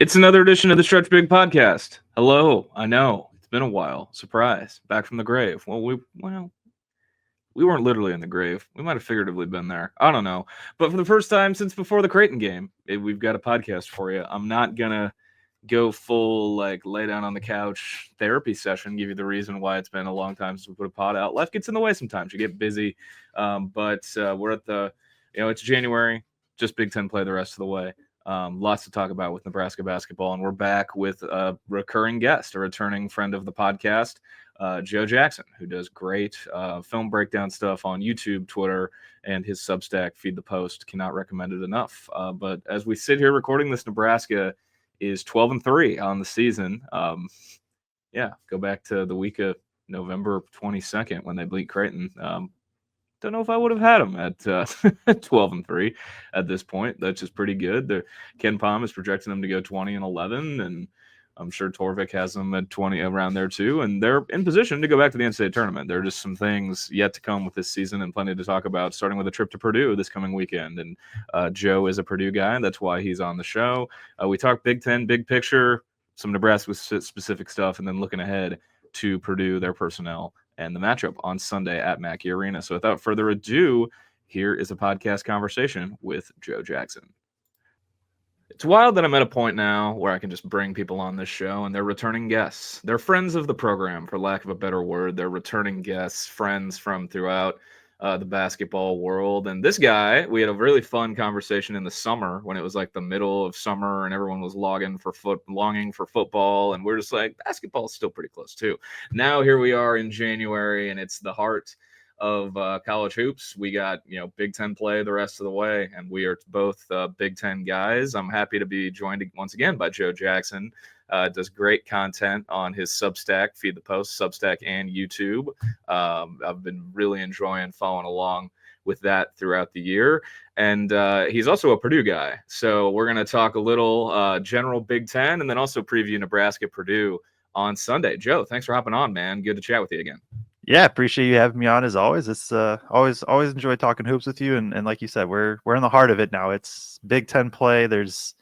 It's another edition of the Stretch Big Podcast. Hello, I know it's been a while. Surprise, back from the grave. We weren't literally in the grave. We might have figuratively been there. I don't know. But for the first time since before the Creighton game, we've got a podcast for you. I'm not gonna go full like lay down on the couch therapy session. Give you the reason why it's been a long time since we put a pod out. Life gets in the way sometimes. You get busy, but we're at it's January. Just Big Ten play the rest of the way. Lots to talk about with Nebraska basketball, and we're back with a recurring guest, a returning friend of the podcast, Joe Jackson, who does great film breakdown stuff on YouTube, Twitter, and his Substack, Feed the Post. Cannot recommend it enough. But as we sit here recording this, Nebraska is 12-3 on the season. Go back to the week of November 22nd when they beat Creighton. Don't know if I would have had them at 12-3 at this point. That's just pretty good. Ken Pom is projecting them to go 20-11, and I'm sure Torvik has them at 20 around there too. And they're in position to go back to the NCAA tournament. There are just some things yet to come with this season and plenty to talk about, starting with a trip to Purdue this coming weekend. And Joe is a Purdue guy, and that's why he's on the show. We talk Big Ten, big picture, some Nebraska-specific stuff, and then looking ahead to Purdue, their personnel, and the matchup on Sunday at Mackey Arena. So without further ado, here is a podcast conversation with Joe Jackson. It's wild that I'm at a point now where I can just bring people on this show, and they're returning guests. They're friends of the program, for lack of a better word. They're returning guests, friends from throughout the basketball world. And this guy, we had a really fun conversation in the summer when it was like the middle of summer and everyone was longing for football. And we're just like, basketball is still pretty close too. Now here we are in January, and it's the heart of college hoops. We got, Big Ten play the rest of the way, and we are both Big Ten guys. I'm happy to be joined once again by Joe Jackson. Does great content on his Substack, Feed the Post, Substack, and YouTube. I've been really enjoying following along with that throughout the year. And he's also a Purdue guy. So we're going to talk a little general Big Ten and then also preview Nebraska-Purdue on Sunday. Joe, thanks for hopping on, man. Good to chat with you again. Yeah, appreciate you having me on as always. It's always enjoy talking hoops with you. And like you said, we're in the heart of it now. It's Big Ten play. There's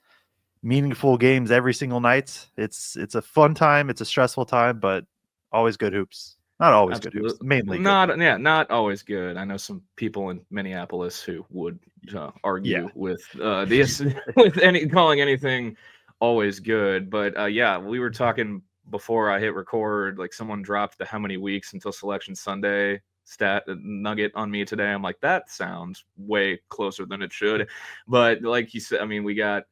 meaningful games every single night. It's a fun time. It's a stressful time, but always good hoops. Not always Absolutely. Good hoops. Mainly not always good. I know some people in Minneapolis who would argue with this with calling anything always good. But we were talking before I hit record. Like someone dropped the how many weeks until Selection Sunday stat nugget on me today. I'm like, that sounds way closer than it should. But like you said, I mean, we got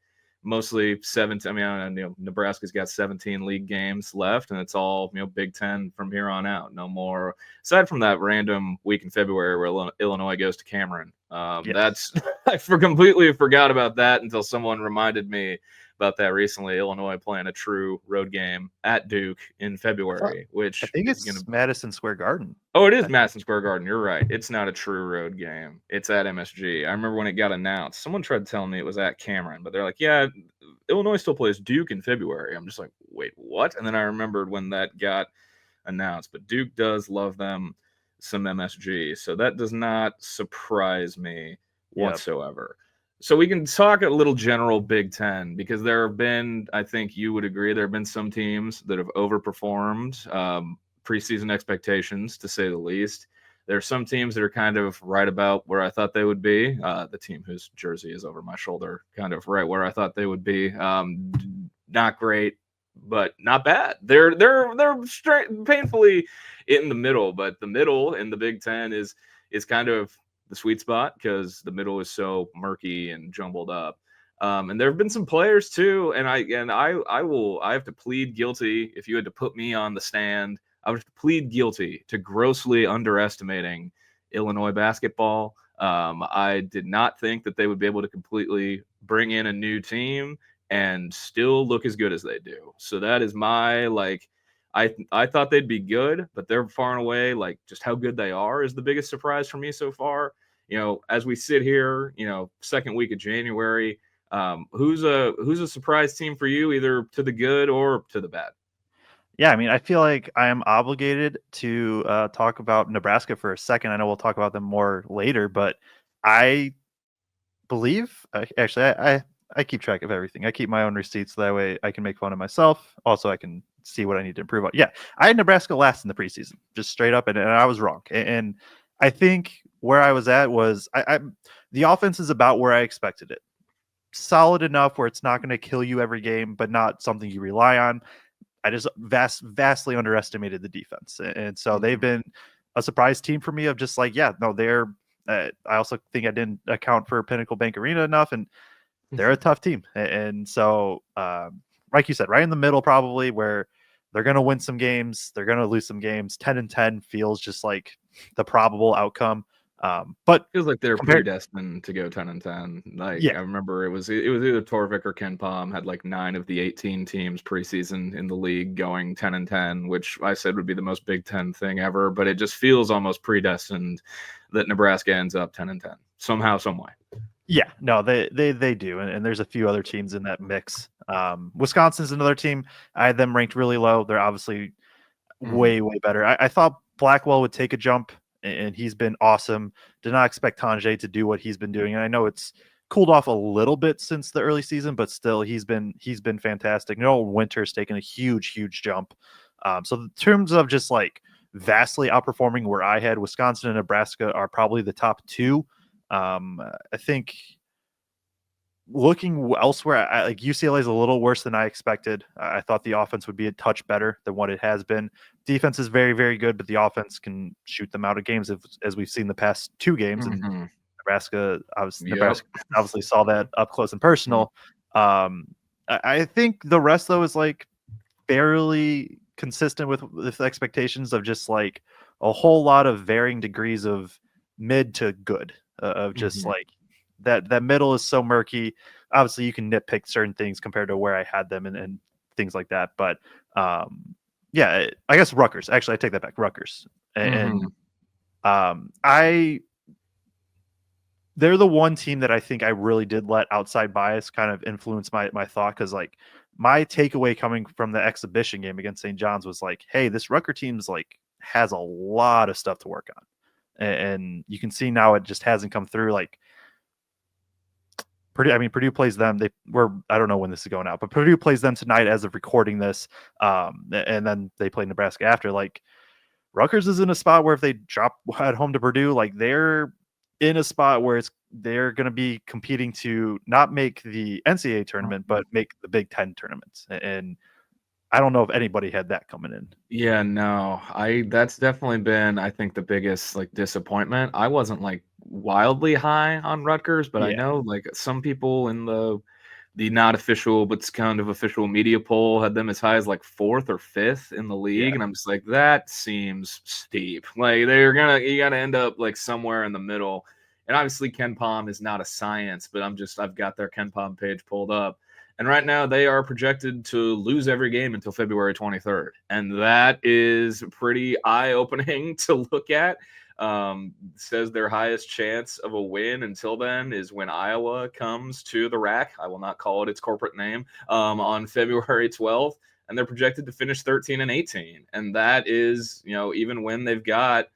mostly 17. I mean, Nebraska's got 17 league games left, and it's all Big Ten from here on out. No more. Aside from that random week in February where Illinois goes to Cameron, that's I completely forgot about that until someone reminded me about that recently. Illinois playing a true road game at Duke in February, which I think it's Madison Square Garden. Oh, it is Madison Square Garden. You're right. It's not a true road game. It's at MSG. I remember when it got announced, someone tried to tell me it was at Cameron, but they're like, yeah, Illinois still plays Duke in February. I'm just like, wait, what? And then I remembered when that got announced, but Duke does love them some MSG. So that does not surprise me whatsoever. So we can talk a little general Big Ten because there have been, I think you would agree, there have been some teams that have overperformed preseason expectations, to say the least. There are some teams that are kind of right about where I thought they would be. The team whose jersey is over my shoulder, kind of right where I thought they would be. Not great, but not bad. They're painfully in the middle, but the middle in the Big Ten is kind of the sweet spot because the middle is so murky and jumbled up. And there have been some players too, and I have to plead guilty. If you had to put me on the stand, I would have to plead guilty to grossly underestimating Illinois basketball. I did not think that they would be able to completely bring in a new team and still look as good as they do. So that is my I thought they'd be good, but they're far and away just how good they are is the biggest surprise for me so far. As we sit here, second week of January, who's a surprise team for you, either to the good or to the bad? Yeah, I mean, I feel like I am obligated to talk about Nebraska for a second. I know we'll talk about them more later, but I believe, actually, I I keep track of everything. I keep my own receipts. That way I can make fun of myself. Also, I can see what I need to improve on. Yeah, I had Nebraska last in the preseason, just straight up, and I was wrong. And I think where I was at was the offense is about where I expected it. Solid enough where it's not going to kill you every game, but not something you rely on. I just vastly underestimated the defense, and so they've been a surprise team for me. Of just like, yeah, no, they're. I also think I didn't account for Pinnacle Bank Arena enough, and they're a tough team. And so, like you said, right in the middle, probably where they're going to win some games, they're going to lose some games. 10-10 feels just like the probable outcome. But feels like they're predestined to go 10-10. Like, yeah, I remember it was either Torvik or Ken Palm had like 9 of the 18 teams preseason in the league going 10-10, which I said would be the most Big Ten thing ever. But it just feels almost predestined that Nebraska ends up 10-10 somehow, some way. Yeah, no, they do, and there's a few other teams in that mix. Wisconsin's another team. I had them ranked really low. They're obviously way better. I thought Blackwell would take a jump, and he's been awesome. Did not expect Tanjay to do what he's been doing, and I know it's cooled off a little bit since the early season, but still, he's been fantastic. Noel Winter's taken a huge jump. So in terms of just like vastly outperforming where I had, Wisconsin and Nebraska are probably the top two. I think looking elsewhere, like UCLA is a little worse than I expected. I thought the offense would be a touch better than what it has been. Defense is very good, but the offense can shoot them out of games, as we've seen the past 2 games. And Nebraska obviously saw that up close and personal. I think the rest though is like fairly consistent with expectations of just like a whole lot of varying degrees of mid to good. Of just like that middle is so murky. Obviously, you can nitpick certain things compared to where I had them and things like that. But yeah, I guess Rutgers. Actually, I take that back. Rutgers, and they're the one team that I think I really did let outside bias kind of influence my thought, because like my takeaway coming from the exhibition game against St. John's was like, hey, this Rutgers team's like has a lot of stuff to work on. And you can see now it just hasn't come through. Like Purdue plays them. I don't know when this is going out, but Purdue plays them tonight as of recording this. And then they play Nebraska after. Like Rutgers is in a spot where if they drop at home to Purdue, like they're in a spot where they're going to be competing to not make the NCAA tournament, but make the Big Ten tournaments. And I don't know if anybody had that coming in. Yeah, no, that's definitely been, I think, the biggest like disappointment. I wasn't like wildly high on Rutgers, but I know like some people in the not official but kind of official media poll had them as high as like 4th or 5th in the league, and I'm just like, that seems steep. Like you gotta end up like somewhere in the middle. And obviously Ken Palm is not a science, but I've got their Ken Palm page pulled up. And right now they are projected to lose every game until February 23rd. And that is pretty eye-opening to look at. Says their highest chance of a win until then is when Iowa comes to the RAC. I will not call it its corporate name, on February 12th. And they're projected to finish 13-18. And that is, even when they've got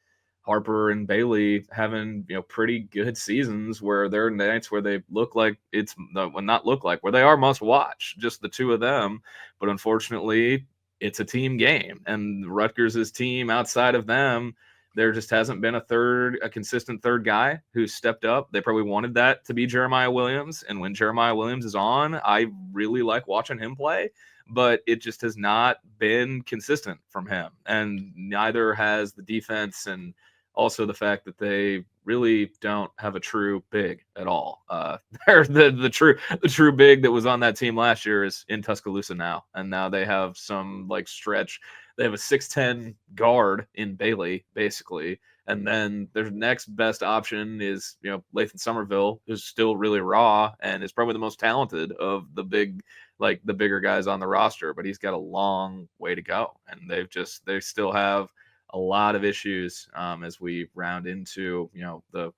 Harper and Bailey having pretty good seasons, where there are nights where they look like where they are must watch, just the two of them. But unfortunately, it's a team game, and Rutgers' team outside of them, there just hasn't been a consistent third guy who's stepped up. They probably wanted that to be Jeremiah Williams, and when Jeremiah Williams is on, I really like watching him play. But it just has not been consistent from him, and neither has the defense, and also the fact that they really don't have a true big at all. They're the true big that was on that team last year is in Tuscaloosa now, and now they have some like stretch. They have a 6'10" guard in Bailey, basically, and then their next best option is Lathan Somerville, who's still really raw and is probably the most talented of the bigger guys on the roster, but he's got a long way to go, and they still have a lot of issues as we round into the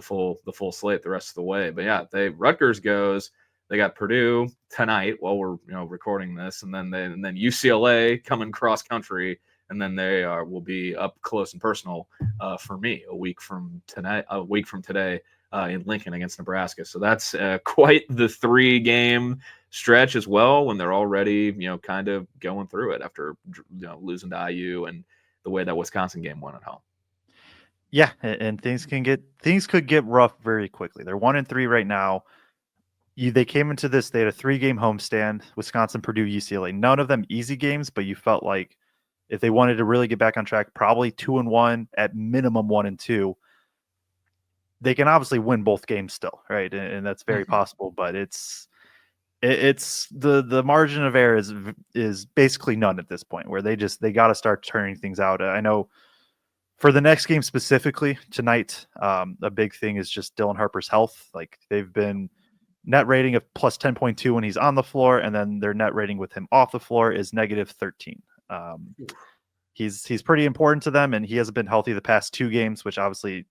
full slate the rest of the way. But yeah, Rutgers goes. They got Purdue tonight while we're recording this, and then UCLA coming cross country, and then they will be up close and personal for me a week from today in Lincoln against Nebraska. So that's quite the 3-game stretch as well when they're already, kind of going through it after, losing to IU and the way that Wisconsin game went at home. Yeah, and things could get rough very quickly. They're 1-3 right now. They came into this, they had a 3-game homestand, Wisconsin, Purdue, UCLA. None of them easy games, but you felt like if they wanted to really get back on track, probably 2-1, at minimum 1-2. They can obviously win both games still, right? And that's very possible, but it's the margin of error is basically none at this point, where they got to start turning things out. I know for the next game specifically tonight, a big thing is just Dylan Harper's health. Like, they've been net rating of plus 10.2 when he's on the floor, and then their net rating with him off the floor is negative 13. He's pretty important to them, and he hasn't been healthy the past 2 games, which obviously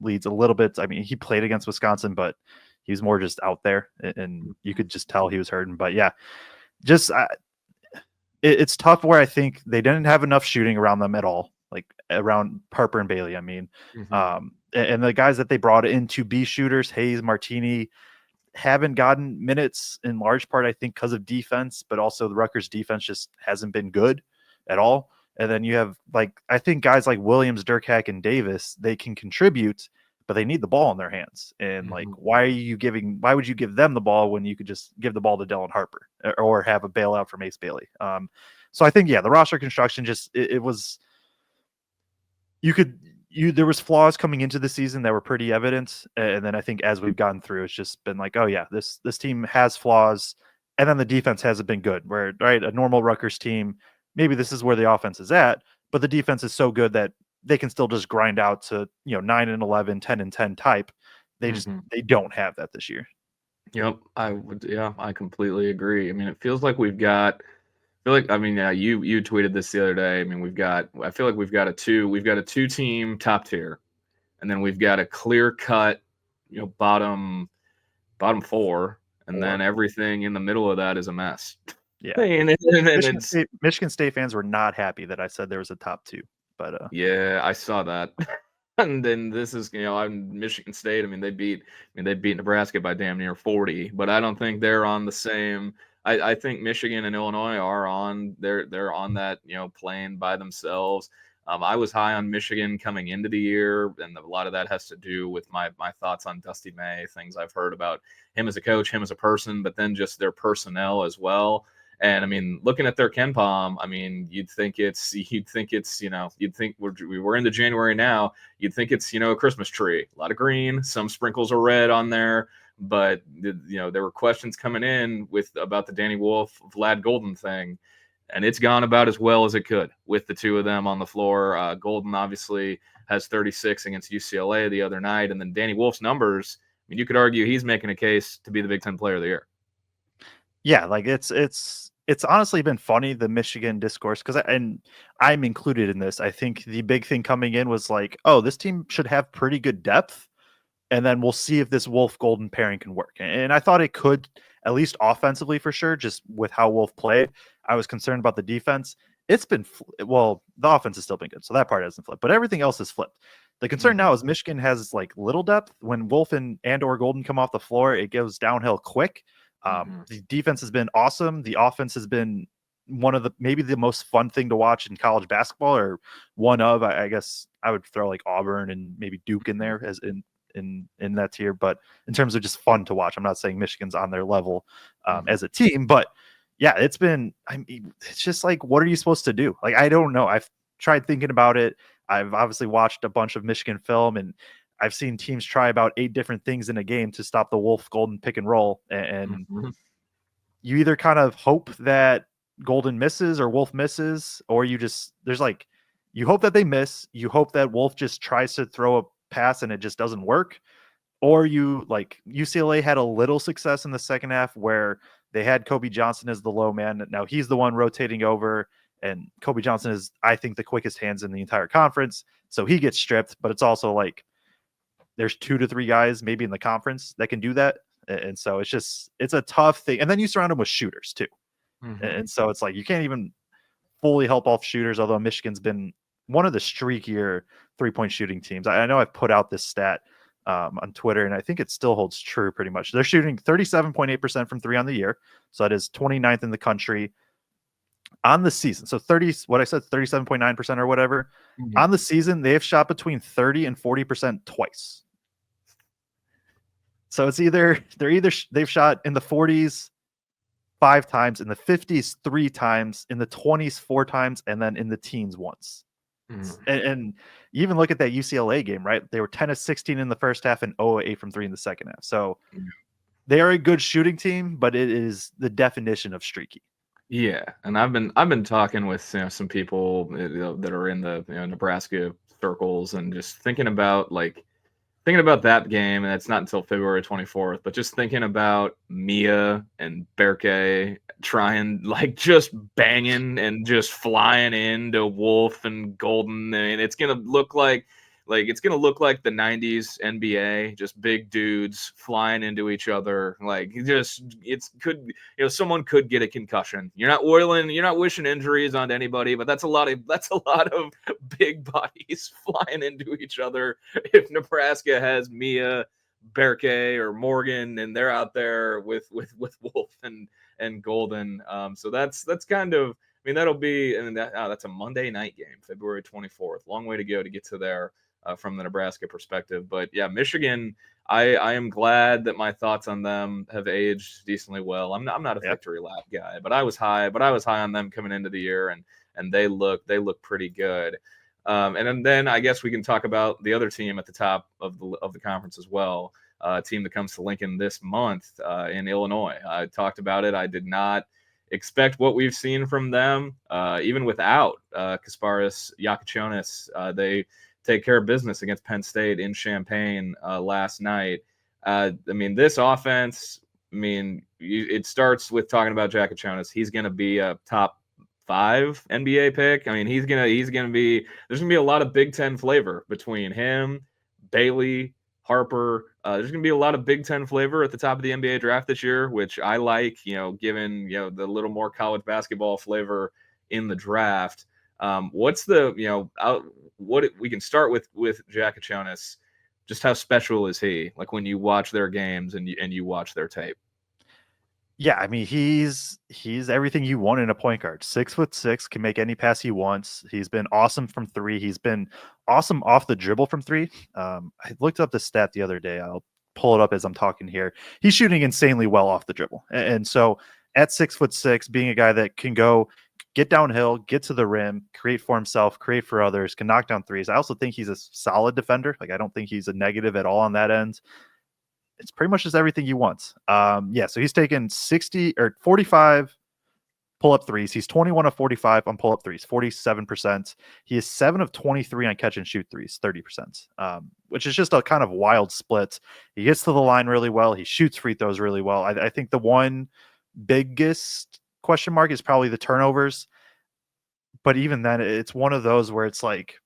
leads a little bit. I mean, he played against Wisconsin, but he was more just out there, and you could just tell he was hurting. But yeah, just it's tough where I think they didn't have enough shooting around them at all, like around Harper and Bailey. I mean, and the guys that they brought in to be shooters, Hayes, Martini, haven't gotten minutes in large part, I think, because of defense, but also the Rutgers defense just hasn't been good at all. And then you have, I think guys like Williams, Durkak, and Davis, they can contribute, but they need the ball in their hands. And why would you give them the ball when you could just give the ball to Dylan Harper or have a bailout from Ace Bailey? So I think, the roster construction it was, there was flaws coming into the season that were pretty evident. And then I think as we've gotten through, it's just been like, oh yeah, this team has flaws. And then the defense hasn't been good, where, right, a normal Rutgers team, maybe this is where the offense is at, but the defense is so good that they can still just grind out to, 9-11, 10-10 type. They just, they don't have that this year. Yep. I completely agree. I mean, it feels like we've got, you tweeted this the other day. I mean, I feel like we've got a 2-team top tier, and then we've got a clear cut, bottom 4, and then everything in the middle of that is a mess. Yeah. Michigan State fans were not happy that I said there was a top 2, but yeah, I saw that. And then this is, I'm Michigan State. I mean, they beat Nebraska by damn near 40, but I don't think they're on the same. I think Michigan and Illinois are on. They're on that, playing by themselves. I was high on Michigan coming into the year, and a lot of that has to do with my thoughts on Dusty May, things I've heard about him as a coach, him as a person, but then just their personnel as well. And I mean, looking at their KenPom, I mean, you'd think it's we're into January now. You'd think it's, a Christmas tree, a lot of green, some sprinkles of red on there. But there were questions coming in about the Danny Wolf, Vlad Golden thing, and it's gone about as well as it could with the 2 of them on the floor. Golden obviously has 36 against UCLA the other night, and then Danny Wolf's numbers, I mean, you could argue he's making a case to be the Big Ten Player of the Year. Yeah, it's honestly been funny, the Michigan discourse, because I'm included in this. I think the big thing coming in was like, oh, this team should have pretty good depth, and then we'll see if this Wolf Golden pairing can work. And I thought it could, at least offensively for sure, just with how Wolf played. I was concerned about the defense. It's been the offense has still been good, so that part hasn't flipped, but everything else has flipped. The concern now is Michigan has little depth. When Wolf and or Golden come off the floor, it goes downhill quick. The defense has been awesome. The offense has been one of maybe the most fun thing to watch in college basketball, or one of. I guess I would throw Auburn and maybe Duke in there as in that tier. But in terms of just fun to watch, I'm not saying Michigan's on their level as a team, but yeah, it's been. It's just what are you supposed to do? I don't know. I've tried thinking about it. I've obviously watched a bunch of Michigan film, and I've seen teams try about 8 different things in a game to stop the Wolf Golden pick and roll. And you either kind of hope that Golden misses or Wolf misses, or you hope that they miss. You hope that Wolf just tries to throw a pass and it just doesn't work. Or UCLA had a little success in the second half where they had Kobe Johnson as the low man. Now he's the one rotating over, and Kobe Johnson is, I think, the quickest hands in the entire conference. So he gets stripped, but it's also there's 2 to 3 guys maybe in the conference that can do that. And so it's a tough thing. And then you surround them with shooters too. And so it's you can't even fully help off shooters, although Michigan's been one of the streakier 3-point shooting teams. I know I've put out this stat on Twitter, and I think it still holds true pretty much. They're shooting 37.8% from three on the year, so that is 29th in the country on the season. So 37.9% or whatever. Mhm. On the season, they have shot between 30 and 40% twice. So it's they've shot in the 40s 5 times, in the 50s 3 times, in the 20s 4 times, and then in the teens once. Mm. And you even look at that UCLA game, right? They were 10 of 16 in the first half and 0 of 8 from 3 in the second half. So they are a good shooting team, but it is the definition of streaky. Yeah, and I've been talking with some people that are in the Nebraska circles and just thinking about that game, and it's not until February 24th, but just thinking about Mia and Berke trying, just banging and just flying into Wolf and Golden. I mean, it's gonna look like the 90s NBA, just big dudes flying into each other. Someone could get a concussion. You're not wishing injuries on anybody, but that's a lot of big bodies flying into each other. If Nebraska has Mia, Berke, or Morgan, and they're out there with Wolf and Golden, so that's kind of. I mean, that'll be, and that's a Monday night game, February 24th. Long way to go to get to there. From the Nebraska perspective. But yeah, Michigan, I am glad that my thoughts on them have aged decently well. I'm not a victory lap guy, but I was high on them coming into the year, and they look pretty good. And then I guess we can talk about the other team at the top of the conference as well. A team that comes to Lincoln this month in Illinois. I talked about it. I did not expect what we've seen from them, even without Kasparis Yakuchonis. They take care of business against Penn State in Champaign last night. I mean, this offense, it starts with talking about Yakuchonis. He's going to be a top 5 NBA pick. I mean, there's going to be a lot of Big Ten flavor between him, Bailey, Harper. There's going to be a lot of Big Ten flavor at the top of the NBA draft this year, which I like, given, the little more college basketball flavor in the draft. What's what we can start with Yakuchonis? Just how special is he? Like when you watch their games and you watch their tape. Yeah, I mean he's everything you want in a point guard. 6'6", can make any pass he wants. He's been awesome from 3. He's been awesome off the dribble from 3. I looked up the stat the other day. I'll pull it up as I'm talking here. He's shooting insanely well off the dribble, and so at 6'6", being a guy that can go get downhill, get to the rim, create for himself, create for others, can knock down threes. I also think he's a solid defender. Like I don't think he's a negative at all on that end. It's pretty much just everything you want. So he's taken 45 pull-up threes. He's 21 of 45 on pull-up threes, 47%. He is 7 of 23 on catch-and-shoot threes, 30%, which is just a kind of wild split. He gets to the line really well. He shoots free throws really well. I think the one biggest question mark is probably the turnovers. But even then, it's one of those where it's like,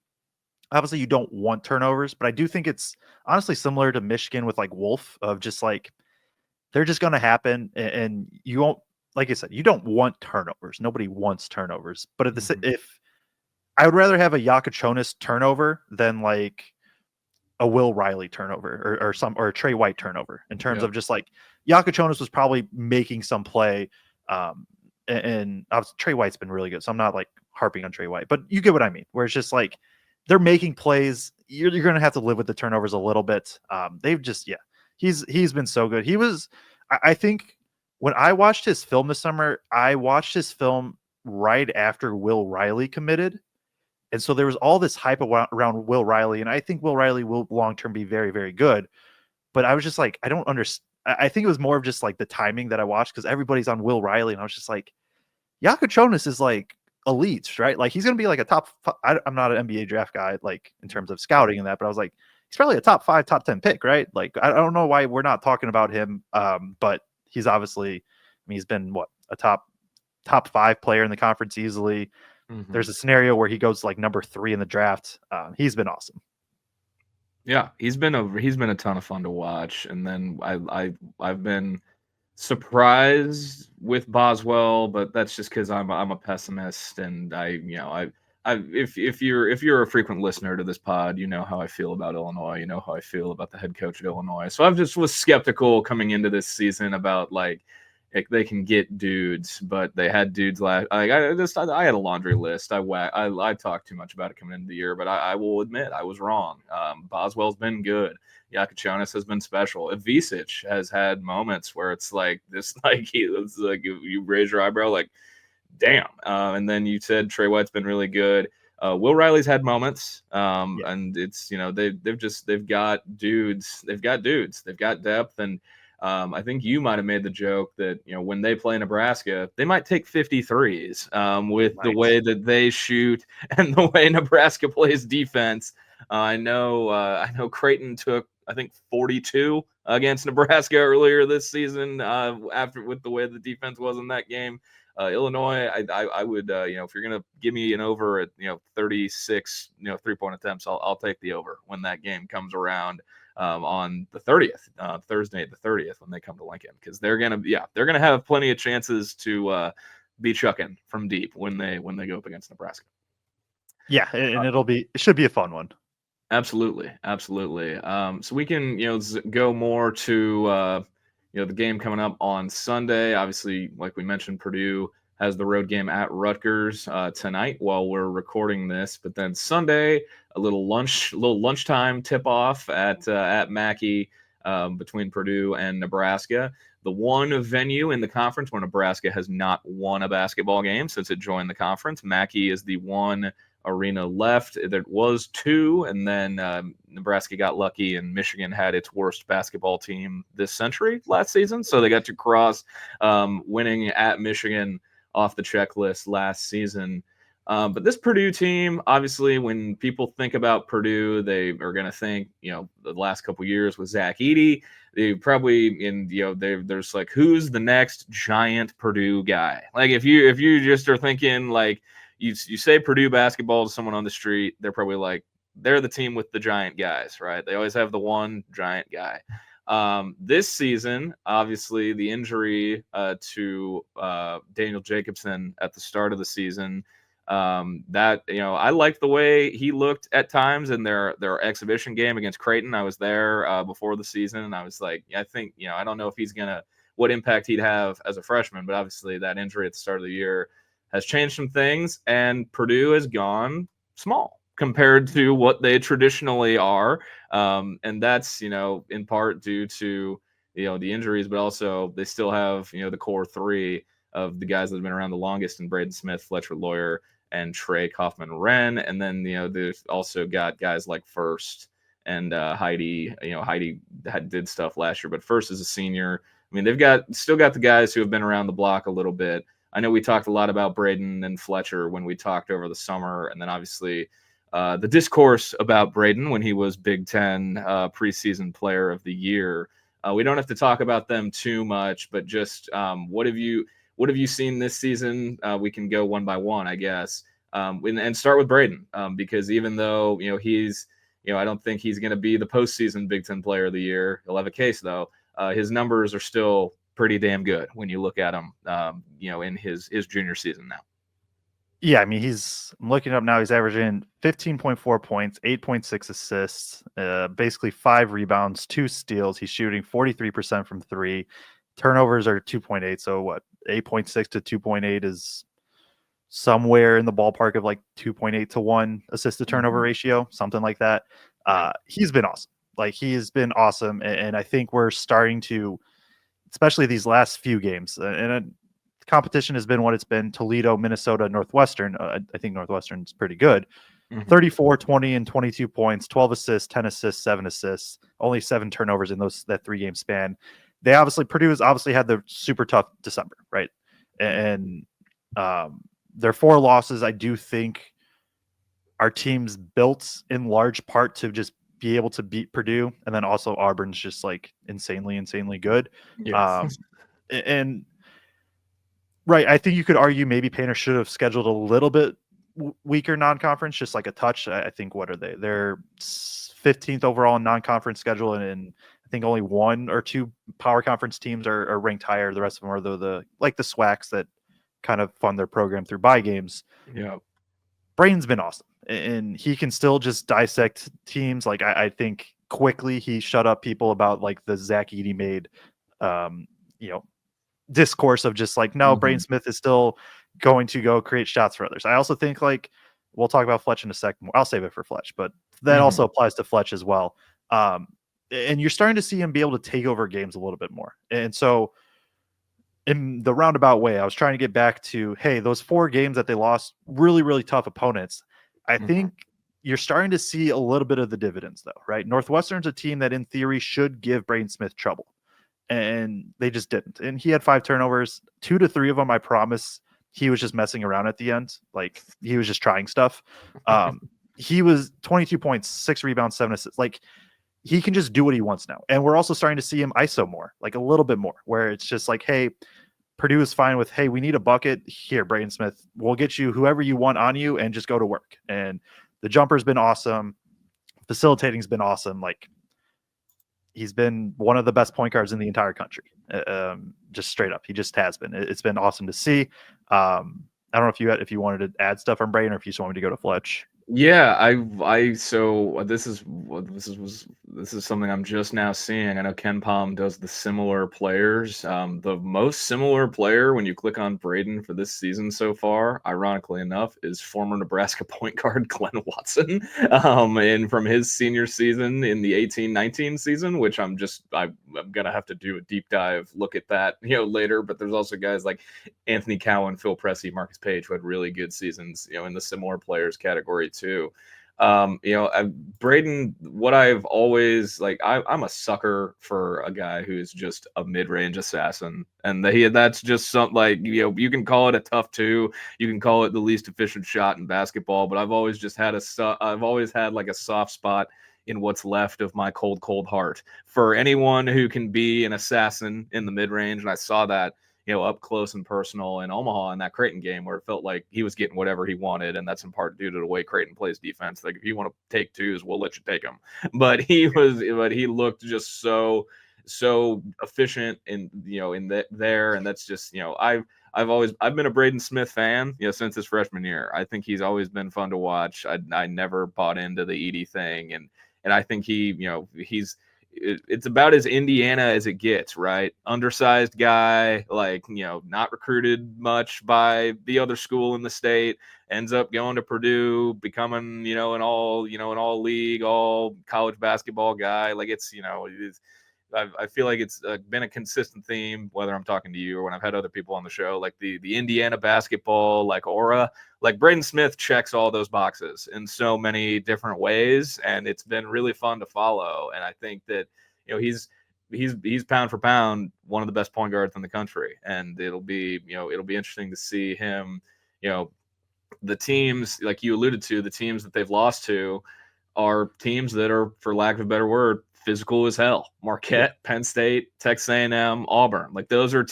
obviously you don't want turnovers, but I do think it's honestly similar to Michigan with like Wolf, of just like they're just going to happen, and you won't, like I said, you don't want turnovers. Nobody wants turnovers, but if I would rather have a Yakuchonis turnover than like a Will Riley turnover or a Trey White turnover, in terms of just like Yakuchonis was probably making some play. And Trey White's been really good, so I'm not like harping on Trey White, but you get what I mean, where it's just like they're making plays. You're going to have to live with the turnovers a little bit. He's been so good. I think when I watched his film this summer, I watched his film right after Will Riley committed. And so there was all this hype around Will Riley, and I think Will Riley will long-term be very, very good. But I was just like, I don't understand. I think it was more of just like the timing that I watched, because everybody's on Will Riley, and I was just like, Yakuchonis is like elite, right? Like he's going to be like a top. I'm not an NBA draft guy, like in terms of scouting and that, but I was like, he's probably a top 5, top 10 pick, right? Like I don't know why we're not talking about him, but he's obviously. I mean, he's been a top 5 player in the conference easily. Mm-hmm. There's a scenario where he goes like number 3 in the draft. He's been awesome. Yeah, he's been a ton of fun to watch, and then I've been surprised with Boswell, but that's just because I'm a pessimist, and I if you're a frequent listener to this pod, you know how I feel about Illinois. You know how I feel about the head coach at Illinois. So I just was skeptical coming into this season about like they can get dudes, but they had dudes last. I had a laundry list. I talked too much about it coming into the year, but I will admit I was wrong. Boswell's been good. Yakachonis has been special. Ivisic has had moments where it's like this, like it's like you raise your eyebrow, like damn. And then you said Trey White's been really good. Will Riley's had moments, Yeah. and it's they've got dudes, they've got depth, and I think you might have made the joke that when they play Nebraska, they might take 53s with the way that they shoot and the way Nebraska plays defense. I know Creighton took I think 42 against Nebraska earlier this season after with the way the defense was in that game. Illinois, I would, if you're gonna give me an over at 36, 3-point attempts, I'll take the over when that game comes around on the 30th, Thursday the 30th when they come to Lincoln, because they're gonna have plenty of chances to be chucking from deep when they go up against Nebraska. Yeah, and it should be a fun one. Absolutely. So we can go more to the game coming up on Sunday. Obviously, like we mentioned, Purdue has the road game at Rutgers tonight while we're recording this. But then Sunday, a little lunchtime tip off at Mackey between Purdue and Nebraska. The one venue in the conference where Nebraska has not won a basketball game since it joined the conference. Mackey is the one arena left. There was two, and then Nebraska got lucky, and Michigan had its worst basketball team this century last season, so they got to cross winning at Michigan off the checklist last season. But this Purdue team, obviously, when people think about Purdue, they are going to think, the last couple years with Zach Edey. They probably there's like, who's the next giant Purdue guy? Like if you just are thinking like. You say Purdue basketball to someone on the street, they're probably like, they're the team with the giant guys, right? They always have the one giant guy. This season, obviously, the injury to Daniel Jacobson at the start of the season, I liked the way he looked at times in their exhibition game against Creighton. I was there before the season, and I was like, I think, I don't know if what impact he'd have as a freshman, but obviously that injury at the start of the year has changed some things, and Purdue has gone small compared to what they traditionally are. And that's, in part due to, the injuries, but also they still have, the core three of the guys that have been around the longest in Braden Smith, Fletcher Lawyer, and Trey Kaufman-Wren. And then, they've also got guys like First and Heidi. Heidi did stuff last year, but First is a senior. I mean, they've still got the guys who have been around the block a little bit. I know we talked a lot about Braden and Fletcher when we talked over the summer, and then obviously the discourse about Braden when he was Big Ten preseason player of the year. We don't have to talk about them too much, but just what have you seen this season? We can go one by one, I guess, and start with Braden because even though he's I don't think he's going to be the postseason Big Ten player of the year. He'll have a case though. His numbers are still pretty damn good when you look at him, in his junior season now. Yeah, I mean, I'm looking up now. He's averaging 15.4 points, 8.6 assists, basically 5 rebounds, 2 steals. He's shooting 43% from 3. Turnovers are 2.8. So what? 8.6 to 2.8 is somewhere in the ballpark of like 2.8 to 1 assist to turnover ratio, something like that. He's been awesome. Like, he has been awesome. And I think we're starting to, especially these last few games, and competition has been what it's been. Toledo, Minnesota, Northwestern. I think Northwestern's pretty good. 34, 20, and 22 points, 12 assists, 10 assists, 7 assists, only 7 turnovers in that 3-game span. Purdue has obviously had the super tough December, right? And their 4 losses, I do think, our team's built in large part to just be able to beat Purdue, and then also Auburn's just like insanely good. Yes. And right, I think you could argue maybe Painter should have scheduled a little bit weaker non-conference, just like a touch. I think, what are they? They're 15th overall in non-conference schedule, and I think only 1 or 2 power conference teams are ranked higher. The rest of them are the SWACs that kind of fund their program through bye games. Yeah. Braden's been awesome, and he can still just dissect teams. Like I think quickly he shut up people about like the Zach Edey made, you know, discourse of just like, no, Braden Smith is still going to go create shots for others. I also think like we'll talk about Fletch in a second. I'll save it for Fletch, but that also applies to Fletch as well. And you're starting to see him be able to take over games a little bit more. And so in the roundabout way, I was trying to get back to, hey, those 4 games that they lost, really, really tough opponents. I think you're starting to see a little bit of the dividends though, right? Northwestern's a team that in theory should give Braden Smith trouble, and they just didn't. And he had 5 turnovers, 2 to 3 of them, I promise, he was just messing around at the end. Like he was just trying stuff. He was 22 points, 6 rebounds, 7 assists. Like he can just do what he wants now. And we're also starting to see him ISO more, like a little bit more, where it's just like, hey, Purdue is fine with, hey, we need a bucket here, Braden Smith. We'll get you whoever you want on you and just go to work. And the jumper's been awesome. Facilitating's been awesome. Like he's been one of the best point guards in the entire country. Just straight up. He just has been. It's been awesome to see. I don't know if you wanted to add stuff on Braden or if you just want me to go to Fletch. Yeah, so this is something I'm just now seeing. I know Ken Palm does the similar players. The most similar player when you click on Braden for this season so far, ironically enough, is former Nebraska point guard Glenn Watson. And from his senior season in the 18-19 season, which I'm gonna have to do a deep dive look at that, later. But there's also guys like Anthony Cowan, Phil Pressey, Marcus Page, who had really good seasons, in the similar players category too. Braden, what I've always like, I'm a sucker for a guy who's just a mid-range assassin, and that's just something like, you can call it a tough 2, you can call it the least efficient shot in basketball, but I've always had like a soft spot in what's left of my cold heart for anyone who can be an assassin in the mid-range, and I saw that up close and personal in Omaha in that Creighton game, where it felt like he was getting whatever he wanted. And that's in part due to the way Creighton plays defense. Like if you want to take 2s, we'll let you take them. But he looked just so efficient in there. And that's just, I've been a Braden Smith fan, since his freshman year. I think he's always been fun to watch. I never bought into the Edey thing. And I think it's about as Indiana as it gets, right? Undersized guy, like, not recruited much by the other school in the state, ends up going to Purdue, becoming, an all league, all college basketball guy. Like I feel like it's been a consistent theme, whether I'm talking to you or when I've had other people on the show, like the Indiana basketball, like aura, like Braden Smith checks all those boxes in so many different ways. And it's been really fun to follow. And I think that, he's pound for pound, one of the best point guards in the country. And it'll be interesting to see him, the teams, like you alluded to, the teams that they've lost to are teams that are, for lack of a better word, physical as hell. Marquette, Penn State, Texas A&M, Auburn. Like those are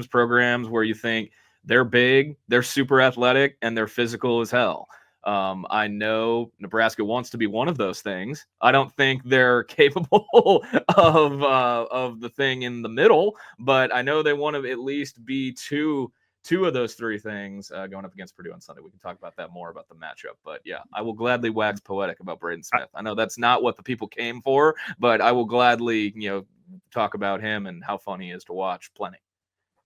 programs where you think they're big, they're super athletic, and they're physical as hell. I know Nebraska wants to be one of those things. I don't think they're capable of the thing in the middle, but I know they want to at least be two of those 3 things going up against Purdue on Sunday. We can talk about that more about the matchup. But yeah, I will gladly wax poetic about Braden Smith. I know that's not what the people came for, but I will gladly, talk about him and how fun he is to watch plenty.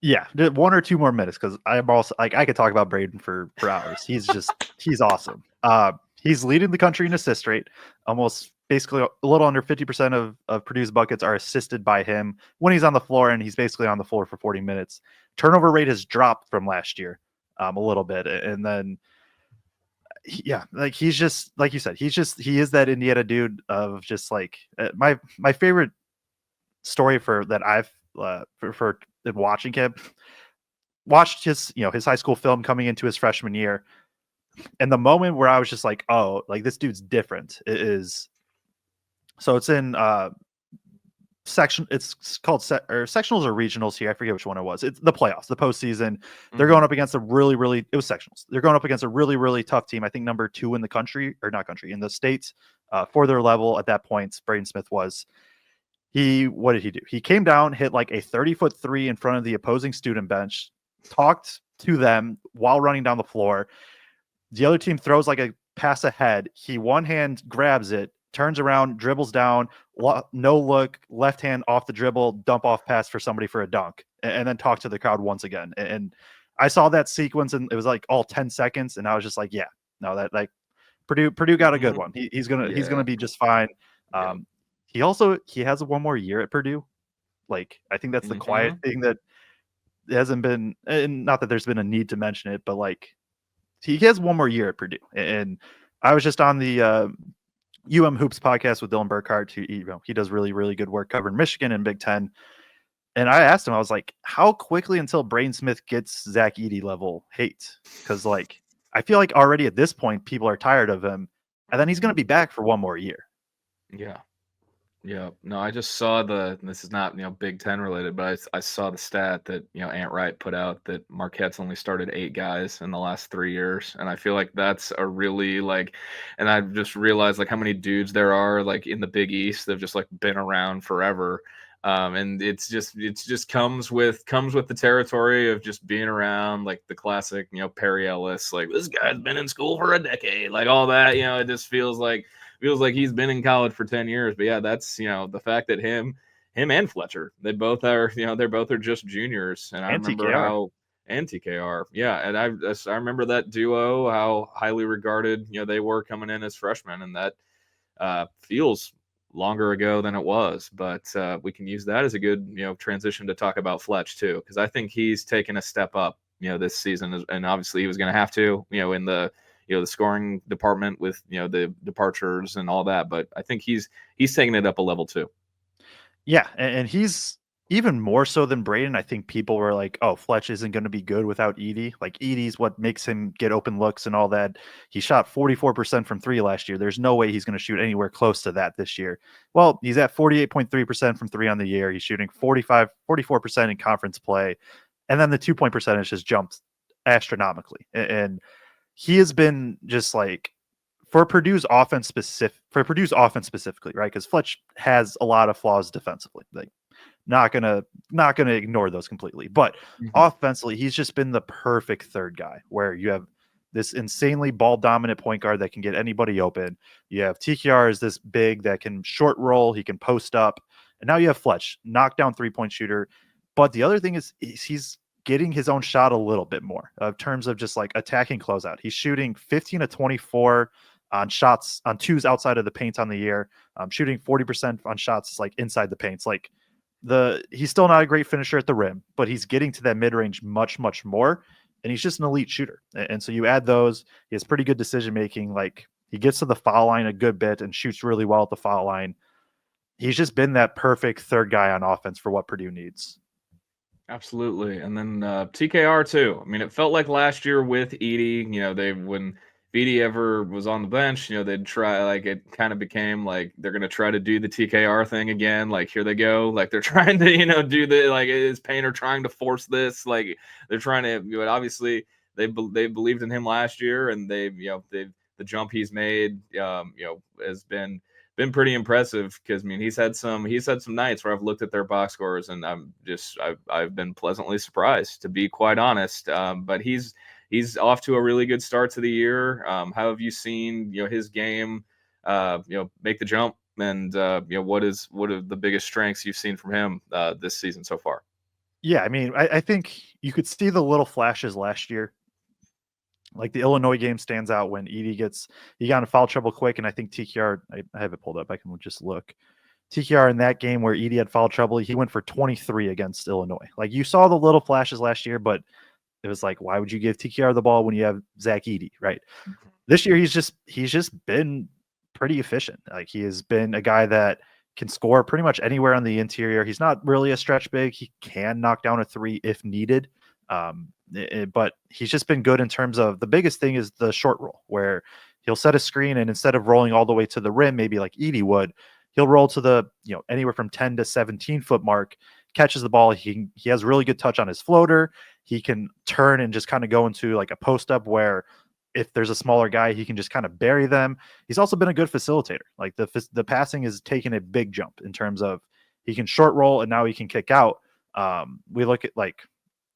Yeah, 1 or 2 more minutes, because I'm also like, I could talk about Braden for hours. He's awesome. He's leading the country in assist rate. Almost basically a little under 50% of Purdue's buckets are assisted by him when he's on the floor, and he's basically on the floor for 40 minutes. Turnover rate has dropped from last year a little bit. And then, yeah, like he's just, like you said, he is that Indiana dude of just like my favorite story for that I've for watching him, watched his high school film coming into his freshman year, and the moment where I was just like, oh, like this dude's different is, so it's in section, it's called sectionals or regionals here, I forget which one it was. It's the playoffs, the postseason. They're going up against it was sectionals. They're going up against a really, really tough team. I think number 2 in the country, or not country, in the states, for their level at that point. Braden Smith was. What did he do? He came down, hit like a 30-foot 3 in front of the opposing student bench, talked to them while running down the floor, The other team throws like a pass ahead. He one hand grabs it, turns around, dribbles down, no look, left hand off the dribble, dump off pass for somebody for a dunk, and then talk to the crowd once again. And I saw that sequence, and it was like all 10 seconds, and I was just like, yeah, no, that like Purdue got a good one. He's gonna be just fine. Yeah. He has one more year at Purdue. Like I think that's the quiet thing that hasn't been, and not that there's been a need to mention it, but like he has one more year at Purdue. And I was just on the Hoops podcast with Dylan Burkhart, who he does really, really good work covering Michigan and Big Ten. And I asked him, I was like, how quickly until Braden Smith gets Zach Edey level hate? Because like I feel like already at this point people are tired of him, and then he's going to be back for one more year. Yeah. Yeah. No, I just saw this is not, Big Ten related, but I saw the stat that, Ant Wright put out that Marquette's only started 8 guys in the last 3 years. And I feel like that's a really and I've just realized like how many dudes there are like in the Big East that have just like been around forever. And it's just comes with the territory of just being around, like the classic, Perry Ellis, like this guy's been in school for a decade, like all that, it just feels like he's been in college for 10 years. But yeah, that's, the fact that him and Fletcher, they both are, they're both are just juniors. And I remember TKR. how, and TKR. Yeah. And I remember that duo, how highly regarded, they were coming in as freshmen. And that feels longer ago than it was, but we can use that as a good, transition to talk about Fletch too. Because I think he's taken a step up, this season. And obviously he was going to have to, in the, the scoring department with, the departures and all that. But I think he's taking it up a level too. Yeah. And he's even more so than Braden. I think people were like, oh, Fletch isn't going to be good without Edey. Like Edey's what makes him get open looks and all that. He shot 44% from 3 last year. There's no way he's going to shoot anywhere close to that this year. Well, he's at 48.3% from 3 on the year. He's shooting 44% in conference play. And then the 2-point percentage has jumped astronomically. And he has been just like, for Purdue's offense specifically, right? Because Fletch has a lot of flaws defensively. Like, not gonna ignore those completely. But offensively, he's just been the perfect third guy, where you have this insanely ball dominant point guard that can get anybody open. You have TKR as this big that can short roll, he can post up, and now you have Fletch, knockdown 3-point shooter. But the other thing is he's getting his own shot a little bit more in terms of just like attacking closeout. He's shooting 15 to 24 on shots on twos outside of the paint on the year, shooting 40% on shots like inside the paints. Like he's still not a great finisher at the rim, but he's getting to that mid range much, much more. And he's just an elite shooter. And so you add those, he has pretty good decision making. Like he gets to the foul line a good bit and shoots really well at the foul line. He's just been that perfect third guy on offense for what Purdue needs. Absolutely. And then TKR too. I mean, it felt like last year with Edey, when Edey ever was on the bench, they'd try, like it kind of became like they're going to try to do the TKR thing again. Like, here they go. Like they're trying to, do the, like, is Painter trying to force this? Like they're trying to, obviously they believed in him last year, and the jump he's made, has been pretty impressive, because I mean he's had some nights where I've looked at their box scores and I've been pleasantly surprised, to be quite honest. But he's off to a really good start to the year. How have you seen his game make the jump, and what are the biggest strengths you've seen from him this season so far? Yeah, I mean, I think you could see the little flashes last year. Like the Illinois game stands out when Edey got in foul trouble quick, and I think TKR, I have it pulled up, I can just look. TKR in that game where Edey had foul trouble, he went for 23 against Illinois. Like you saw the little flashes last year, but it was like, why would you give TKR the ball when you have Zach Edey, right? This year he's just been pretty efficient. Like he has been a guy that can score pretty much anywhere on the interior. He's not really a stretch big. He can knock down a 3 if needed. But he's just been good in terms of, the biggest thing is the short roll, where he'll set a screen, and instead of rolling all the way to the rim, maybe like Edey would, he'll roll to the, anywhere from 10 to 17 foot mark, catches the ball. He has really good touch on his floater. He can turn and just kind of go into like a post up, where if there's a smaller guy, he can just kind of bury them. He's also been a good facilitator. Like the passing is taking a big jump in terms of, he can short roll and now he can kick out. We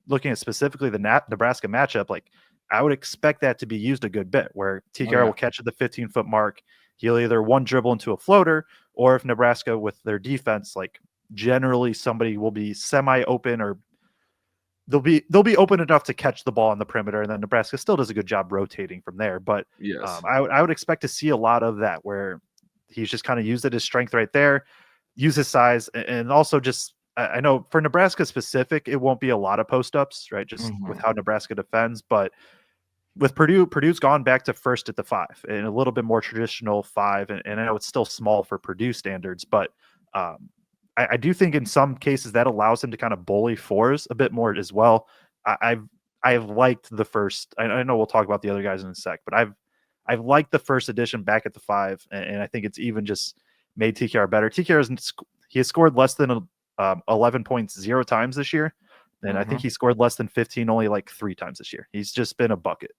looking at specifically the Nebraska matchup, like I would expect that to be used a good bit, where TKR yeah. will catch at the 15-foot mark. He'll either one dribble into a floater, or if Nebraska with their defense, like generally somebody will be semi-open, or they'll be open enough to catch the ball on the perimeter, and then Nebraska still does a good job rotating from there. But Yes. I would expect to see a lot of that, where he's just kind of used it as strength right there, use his size, and also just I know for Nebraska specific, it won't be a lot of post ups, right? Just with how Nebraska defends, but with Purdue's gone back to first at the 5 and a little bit more traditional 5, and I know it's still small for Purdue standards, but I do think in some cases that allows him to kind of bully 4s a bit more as well. I've liked the first. I know we'll talk about the other guys in a sec, but I've liked the first edition back at the 5, and I think it's even just made TKR better. He has scored less than 11 points 0 times this year. And I think he scored less than 15 only like 3 times this year. He's just been a bucket.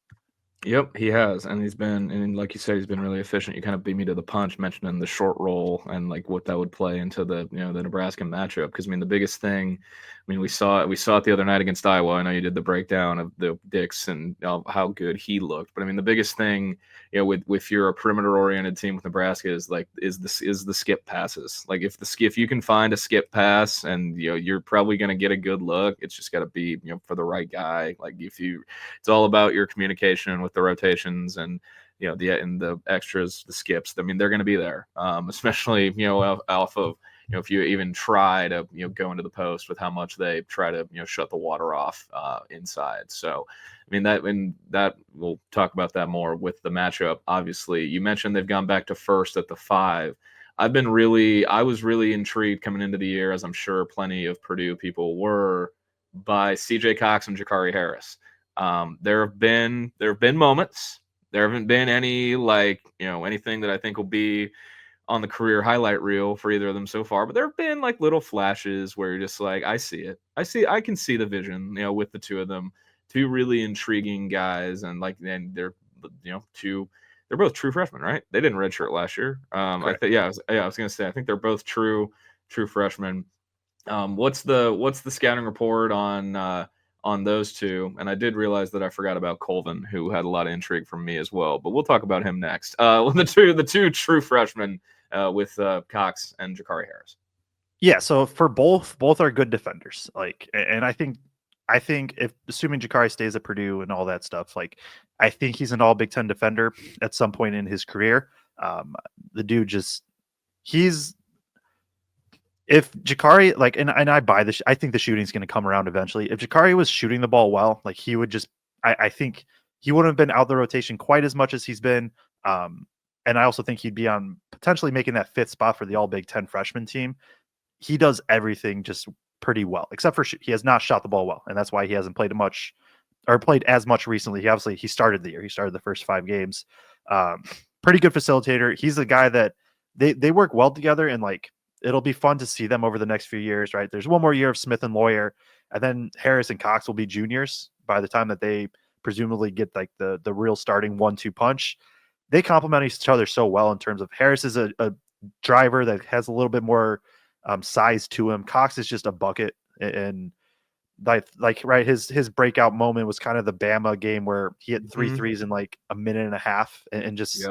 Yep, he has, and and like you said, he's been really efficient. You kind of beat me to the punch, mentioning the short roll and like what that would play into the the Nebraska matchup. Because I mean, the biggest thing, we saw it the other night against Iowa. I know you did the breakdown of the Dix and how good he looked, but I mean, the biggest thing, with you're a perimeter oriented team with Nebraska is the skip passes. Like if you can find a skip pass and you're probably going to get a good look. It's just got to be for the right guy. Like it's all about your communication with the rotations and the extras, the skips. I mean, they're going to be there, especially off of if you even try to go into the post with how much they try to shut the water off inside. So I mean that we'll talk about that more with the matchup. Obviously, you mentioned they've gone back to first at the 5. I was really intrigued coming into the year, as I'm sure plenty of Purdue people were, by CJ Cox and Jakari Harris. There have been moments. There haven't been any anything that I think will be on the career highlight reel for either of them so far, but there have been like little flashes where you're just like, I see it. I can see the vision, with the two of them, two really intriguing guys, and they're they're both true freshmen, right? They didn't redshirt last year. I think I was gonna say I think they're both true freshmen. What's the scouting report on those two? And I did realize that I forgot about Colvin, who had a lot of intrigue from me as well. But we'll talk about him next. The two true freshmen with Cox and Jakari Harris. Yeah, so for both are good defenders. And I think if assuming Jakari stays at Purdue and all that stuff, I think he's an all Big Ten defender at some point in his career. The dude if Jakari, and I buy this, I think the shooting's going to come around eventually. If Jakari was shooting the ball well, he would just, I think he wouldn't have been out the rotation quite as much as he's been. And I also think he'd be on potentially making that 5th spot for the all Big Ten freshman team. He does everything just pretty well, except for he has not shot the ball well. And that's why he hasn't played as much recently. He started the year. He started the first 5 games. Pretty good facilitator. He's a guy that they work well together, and it'll be fun to see them over the next few years, right? There's one more year of Smith and Lawyer, and then Harris and Cox will be juniors by the time that they presumably get the real starting 1-2 punch. They complement each other so well in terms of Harris is a driver that has a little bit more size to him. Cox is just a bucket, and right, his breakout moment was kind of the Bama game where he hit 3 threes in a minute and a half, and just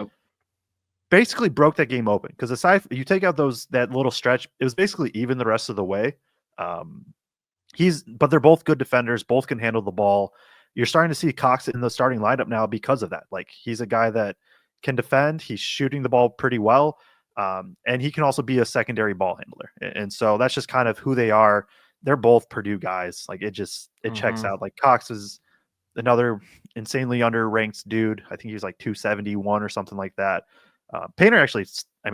basically broke that game open. Because aside, you take out that little stretch, it was basically even the rest of the way. But they're both good defenders, both can handle the ball. You're starting to see Cox in the starting lineup now because of that. He's a guy that can defend. He's shooting the ball pretty well, and he can also be a secondary ball handler. And so that's just kind of who they are. They're both Purdue guys. It checks out. Cox is another insanely underranked dude. I think he's 271 or something like that. Painter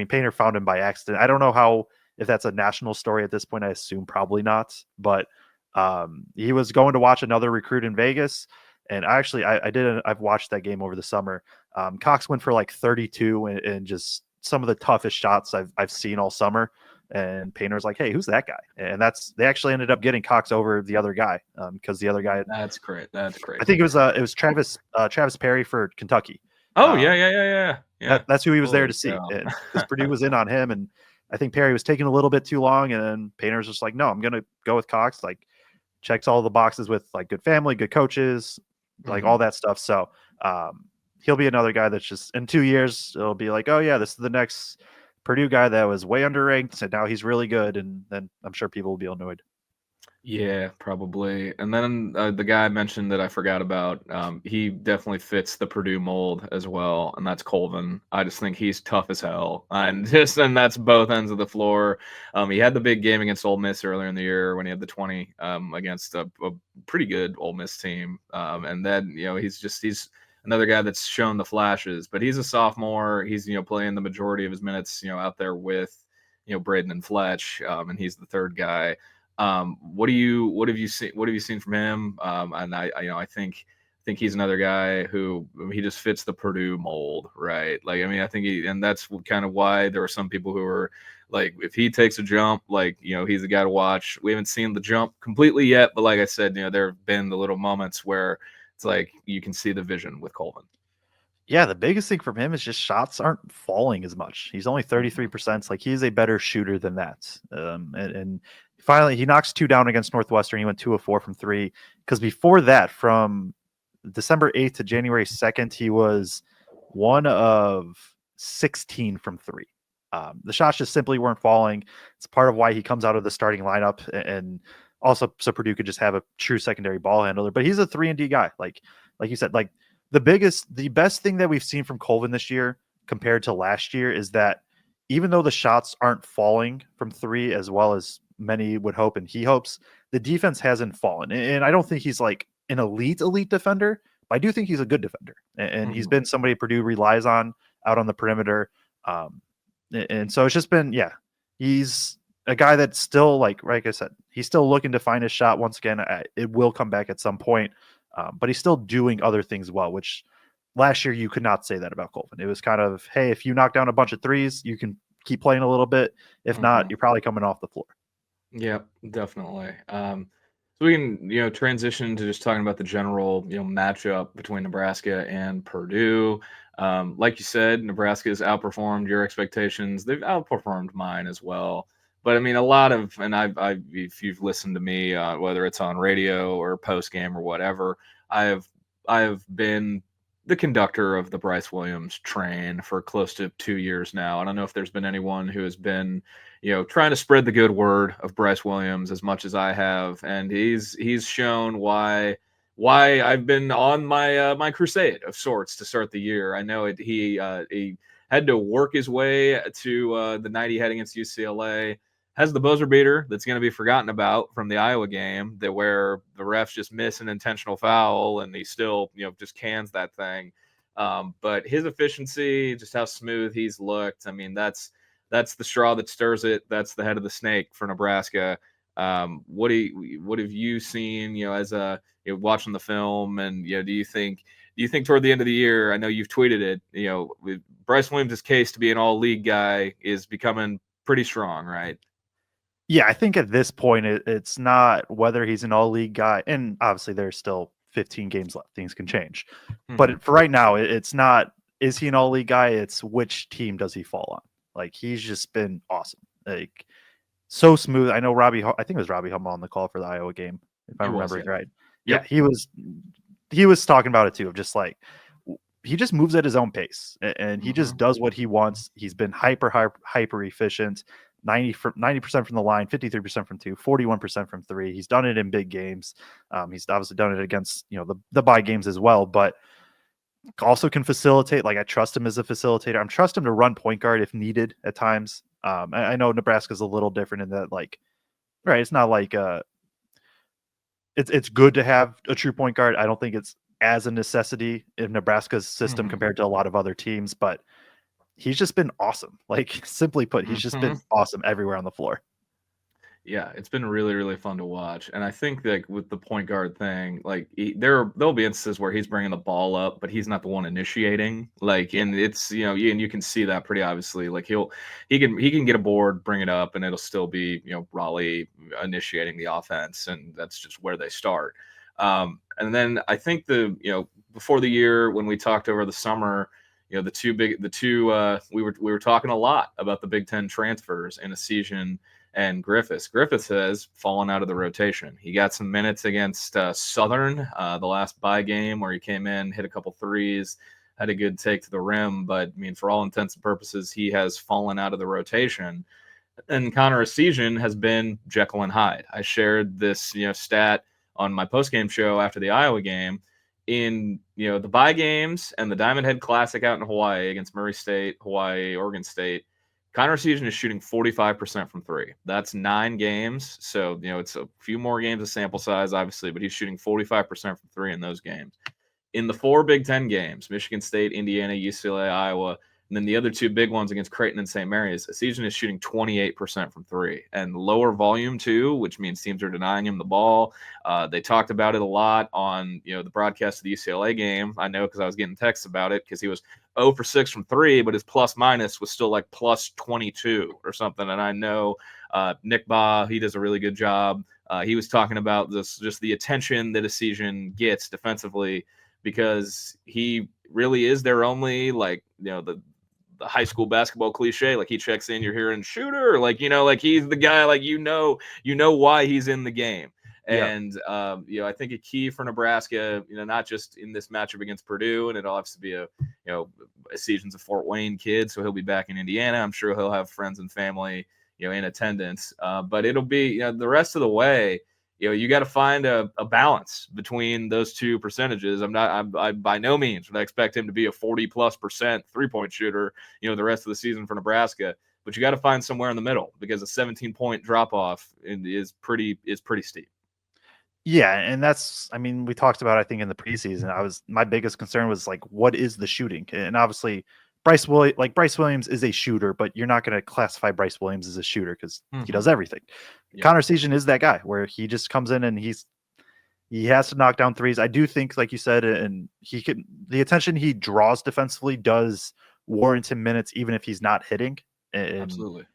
Painter found him by accident. I don't know if that's a national story at this point. I assume probably not, but he was going to watch another recruit in Vegas. And I've watched that game over the summer. Cox went for 32 and just some of the toughest shots I've seen all summer. And Painter's like, hey, who's that guy? And they actually ended up getting Cox over the other guy because the other guy. That's great. That's great. I think it was Travis Perry for Kentucky. Oh, yeah. That's who he was there to see. Because Purdue was in on him, and I think Perry was taking a little bit too long, and then Painter's just like, no, I'm going to go with Cox. Checks all the boxes with good family, good coaches, like all that stuff. So he'll be another guy that's just in 2 years, it'll be like, oh yeah, this is the next Purdue guy that was way underranked and now he's really good. And then I'm sure people will be annoyed. Yeah, probably. And then the guy I mentioned that I forgot about, he definitely fits the Purdue mold as well, and that's Colvin. I just think he's tough as hell, and that's both ends of the floor. He had the big game against Ole Miss earlier in the year when he had the 20 against a pretty good Ole Miss team, and then he's another guy that's shown the flashes, but he's a sophomore. He's playing the majority of his minutes out there with Braden and Fletch, and he's the third guy. What have you seen? What have you seen from him? And I think he's another guy who he just fits the Purdue mold, right? Like, I mean, I think and that's kind of why there are some people who are like, if he takes a jump, like, he's the guy to watch. We haven't seen the jump completely yet, but like I said, there have been the little moments where it's like you can see the vision with Colvin. Yeah, the biggest thing from him is just shots aren't falling as much. He's only 33%. Like he's a better shooter than that. And finally, he knocks 2 down against Northwestern. He went 2 of 4 from 3. Because before that, from December 8th to January 2nd, he was 1 of 16 from 3. The shots just simply weren't falling. It's part of why he comes out of the starting lineup, and also so Purdue could just have a true secondary ball handler. But he's a 3-and-D guy. Like you said, like the best thing that we've seen from Colvin this year compared to last year is that even though the shots aren't falling from 3 as well as many would hope and he hopes, the defense hasn't fallen. And I don't think he's like an elite defender, but I do think he's a good defender. And he's been somebody Purdue relies on out on the perimeter. And so it's just been, he's a guy that's still like I said, he's still looking to find his shot once again. It will come back at some point. But he's still doing other things well, which last year you could not say that about Colvin. It was kind of, hey, if you knock down a bunch of threes, you can keep playing a little bit. If not, you're probably coming off the floor. Yep, definitely. So we can, transition to just talking about the general, matchup between Nebraska and Purdue. Like you said, Nebraska has outperformed your expectations. They've outperformed mine as well. But I mean, a lot of, and if you've listened to me, whether it's on radio or post game or whatever, I have been the conductor of the Bryce Williams train for close to 2 years now. I don't know if there's been anyone who has been, trying to spread the good word of Bryce Williams as much as I have, and he's shown why I've been on my my crusade of sorts to start the year. I know he had to work his way to the night he had against UCLA. Has the buzzer beater that's going to be forgotten about from the Iowa game, that where the refs just miss an intentional foul and he still, just cans that thing. But his efficiency, just how smooth he's looked, I mean, that's the straw that stirs it. That's the head of the snake for Nebraska. What have you seen, as watching the film, and do you think toward the end of the year, I know you've tweeted it, Bryce Williams' case to be an all-league guy is becoming pretty strong, right? Yeah, I think at this point, it's not whether he's an all-league guy, and obviously there's still 15 games left. Things can change. But for right now, it's not, is he an all-league guy? It's which team does he fall on? Like, he's just been awesome. Like, so smooth. I know I think it was Robbie Hummel on the call for the Iowa game, if I'm remembering right. Yep. Yeah, he was talking about it too, of just like, he just moves at his own pace, and he just does what he wants. He's been hyper efficient. 90% from the line, 53% from 2, 41% from 3. He's done it in big games. He's obviously done it against, the bye games as well, but also can facilitate. Like, I trust him as a facilitator. I trust him to run point guard if needed at times. I know Nebraska's a little different in that, like, right, it's not like it's good to have a true point guard. I don't think it's as a necessity in Nebraska's system compared to a lot of other teams, but he's just been awesome. Like, simply put, he's just been awesome everywhere on the floor. Yeah, it's been really, really fun to watch. And I think that with the point guard thing, like, there'll be instances where he's bringing the ball up, but he's not the one initiating. Like, and it's, and you can see that pretty obviously. Like, he can get a board, bring it up, and it'll still be, Raleigh initiating the offense, and that's just where they start. And then I think before the year, when we talked over the summer, we were talking a lot about the Big Ten transfers in a season and Griffiths has fallen out of the rotation. He got some minutes against Southern, the last bye game, where he came in, hit a couple threes, had a good take to the rim. But I mean, for all intents and purposes, he has fallen out of the rotation. And Connor Essegian has been Jekyll and Hyde. I shared this, stat on my postgame show after the Iowa game. In the bye games and the Diamond Head Classic out in Hawaii against Murray State, Hawaii, Oregon State, Connor Essegian is shooting 45% from three. That's 9 games. So, it's a few more games of sample size, obviously, but he's shooting 45% from three in those games. In the 4 Big Ten games, Michigan State, Indiana, UCLA, Iowa, and then the other 2 big ones against Creighton and St. Mary's, Essegian is shooting 28% from three, and lower volume too, which means teams are denying him the ball. They talked about it a lot on the broadcast of the UCLA game. I know because I was getting texts about it, because he was 0 for 6 from three, but his plus minus was still like plus 22 or something. And I know Nick Baugh, he does a really good job. He was talking about this, just the attention that Essegian gets defensively, because he really is their only, the high school basketball cliche, like he checks in, you're hearing shooter, like he's the guy, like why he's in the game. And I think a key for Nebraska, not just in this matchup against Purdue, and it'll have to be Essegian's a Fort Wayne kid, so he'll be back in Indiana. I'm sure he'll have friends and family in attendance, but it'll be the rest of the way. You got to find a balance between those two percentages. I by no means would I expect him to be a 40+% 3-point shooter, the rest of the season for Nebraska. But you got to find somewhere in the middle, because a 17-point drop off is pretty steep. Yeah, and we talked about, I think, in the preseason, my biggest concern was like, what is the shooting? And obviously Bryce Williams is a shooter, but you're not going to classify Bryce Williams as a shooter because he does everything. Yeah. Connor Essegian is that guy where he just comes in and he has to knock down threes. I do think, like you said, and the attention he draws defensively does warrant him minutes, even if he's not hitting. And, Absolutely.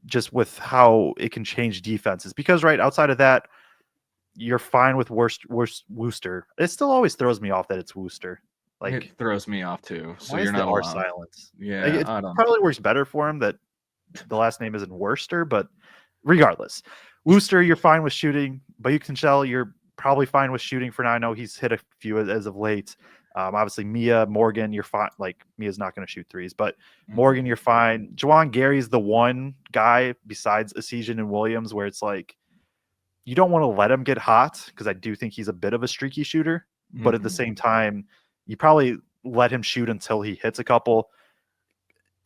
Just with how it can change defenses, because outside of that, you're fine with Wooster. It still always throws me off that it's Wooster. Like, it throws me off too. So why you're is not the R allowed. silence? Yeah, it probably works better for him that the last name isn't Worcester, but regardless, Wooster, you're fine with shooting, but you can tell you're probably fine with shooting for now. I know he's hit a few as of late. Obviously, Morgan, you're fine. Like, Mia's not going to shoot threes, but Morgan, you're fine. Juwan Gary's the one guy besides Essegian and Williams where it's like, you don't want to let him get hot, because I do think he's a bit of a streaky shooter, but at the same time, you probably let him shoot until he hits a couple.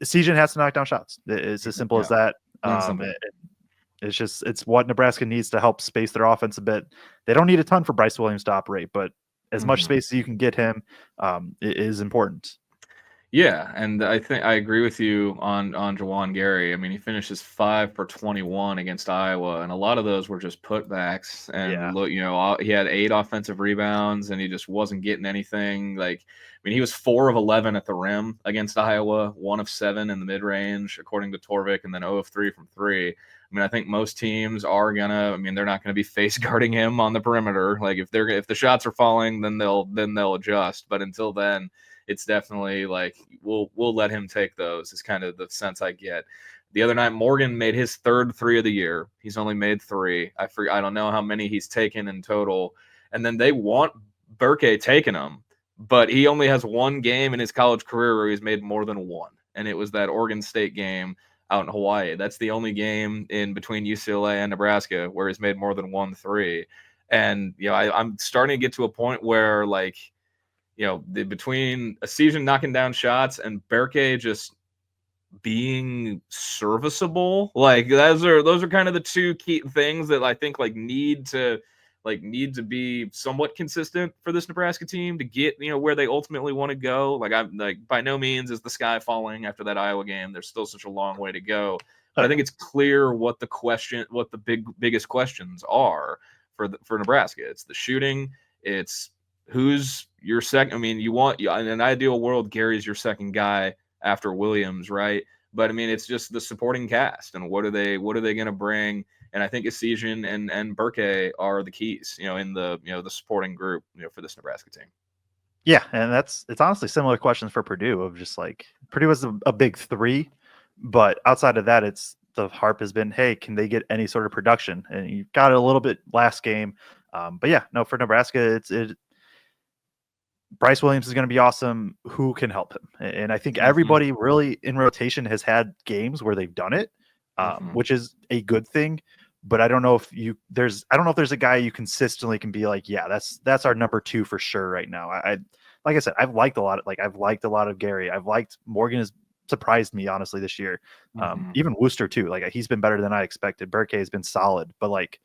Essegian has to knock down shots. It's as simple as that. It's what Nebraska needs to help space their offense a bit. They don't need a ton for Bryce Williams to operate, but as much space as you can get him is important. Yeah, and I think I agree with you on Juwan Gary. I mean, he finishes 5 for 21 against Iowa, and a lot of those were just putbacks. And look, he had 8 offensive rebounds, and he just wasn't getting anything. He was 4 of 11 at the rim against Iowa, 1 of 7 in the mid range, according to Torvik, and then 0 of 3 from three. I think most teams are they're not gonna be face guarding him on the perimeter. Like, if the shots are falling, then they'll adjust. But until then, it's definitely like we'll let him take those, is kind of the sense I get. The other night, Morgan made his 3rd 3 of the year. He's only made 3. I don't know how many he's taken in total. And then they want Burke taking them, but he only has 1 game in his college career where he's made more than 1. And it was that Oregon State game out in Hawaii. That's the only game in between UCLA and Nebraska where he's made more than 1 3. And, I'm starting to get to a point where, like, between Essegian knocking down shots and Berke just being serviceable, like those are kind of the 2 key things that I think need to be somewhat consistent for this Nebraska team to get where they ultimately want to go. I'm by no means is the sky falling after that Iowa game. There's still such a long way to go. But I think it's clear what the biggest questions are for Nebraska. It's the shooting. It's who's your second. You want in an ideal world, Gary's your second guy after Williams, right? But it's just the supporting cast, and what are they going to bring? And I think Essegian and Burke are the keys, in the the supporting group, for this Nebraska team. Yeah, and it's honestly similar questions for Purdue, of just like Purdue was a big 3, but outside of that, it's the harp has been, hey, can they get any sort of production? And you got it a little bit last game. But yeah, no, for Nebraska, Bryce Williams is going to be awesome. Who can help him? And I think everybody really in rotation has had games where they've done it, which is a good thing. But I don't know if there's a guy you consistently can be like, yeah, that's our number 2 for sure right now. Like I said, I've liked a lot of Gary. I've liked Morgan has surprised me honestly this year. Even Wooster too. Like he's been better than I expected. Burke has been solid, but like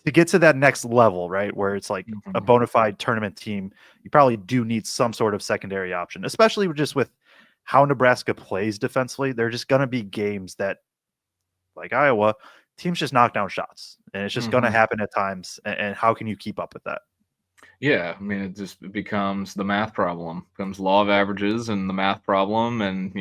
to get to that next level, right, where it's like a bona fide tournament team, you probably do need some sort of secondary option, especially just with how Nebraska plays defensively. They're just going to be games that, like Iowa, teams just knock down shots, and it's just going to happen at times. And how can you keep up with that? Yeah, I mean, it just becomes the math problem, becomes law of averages and the math problem, and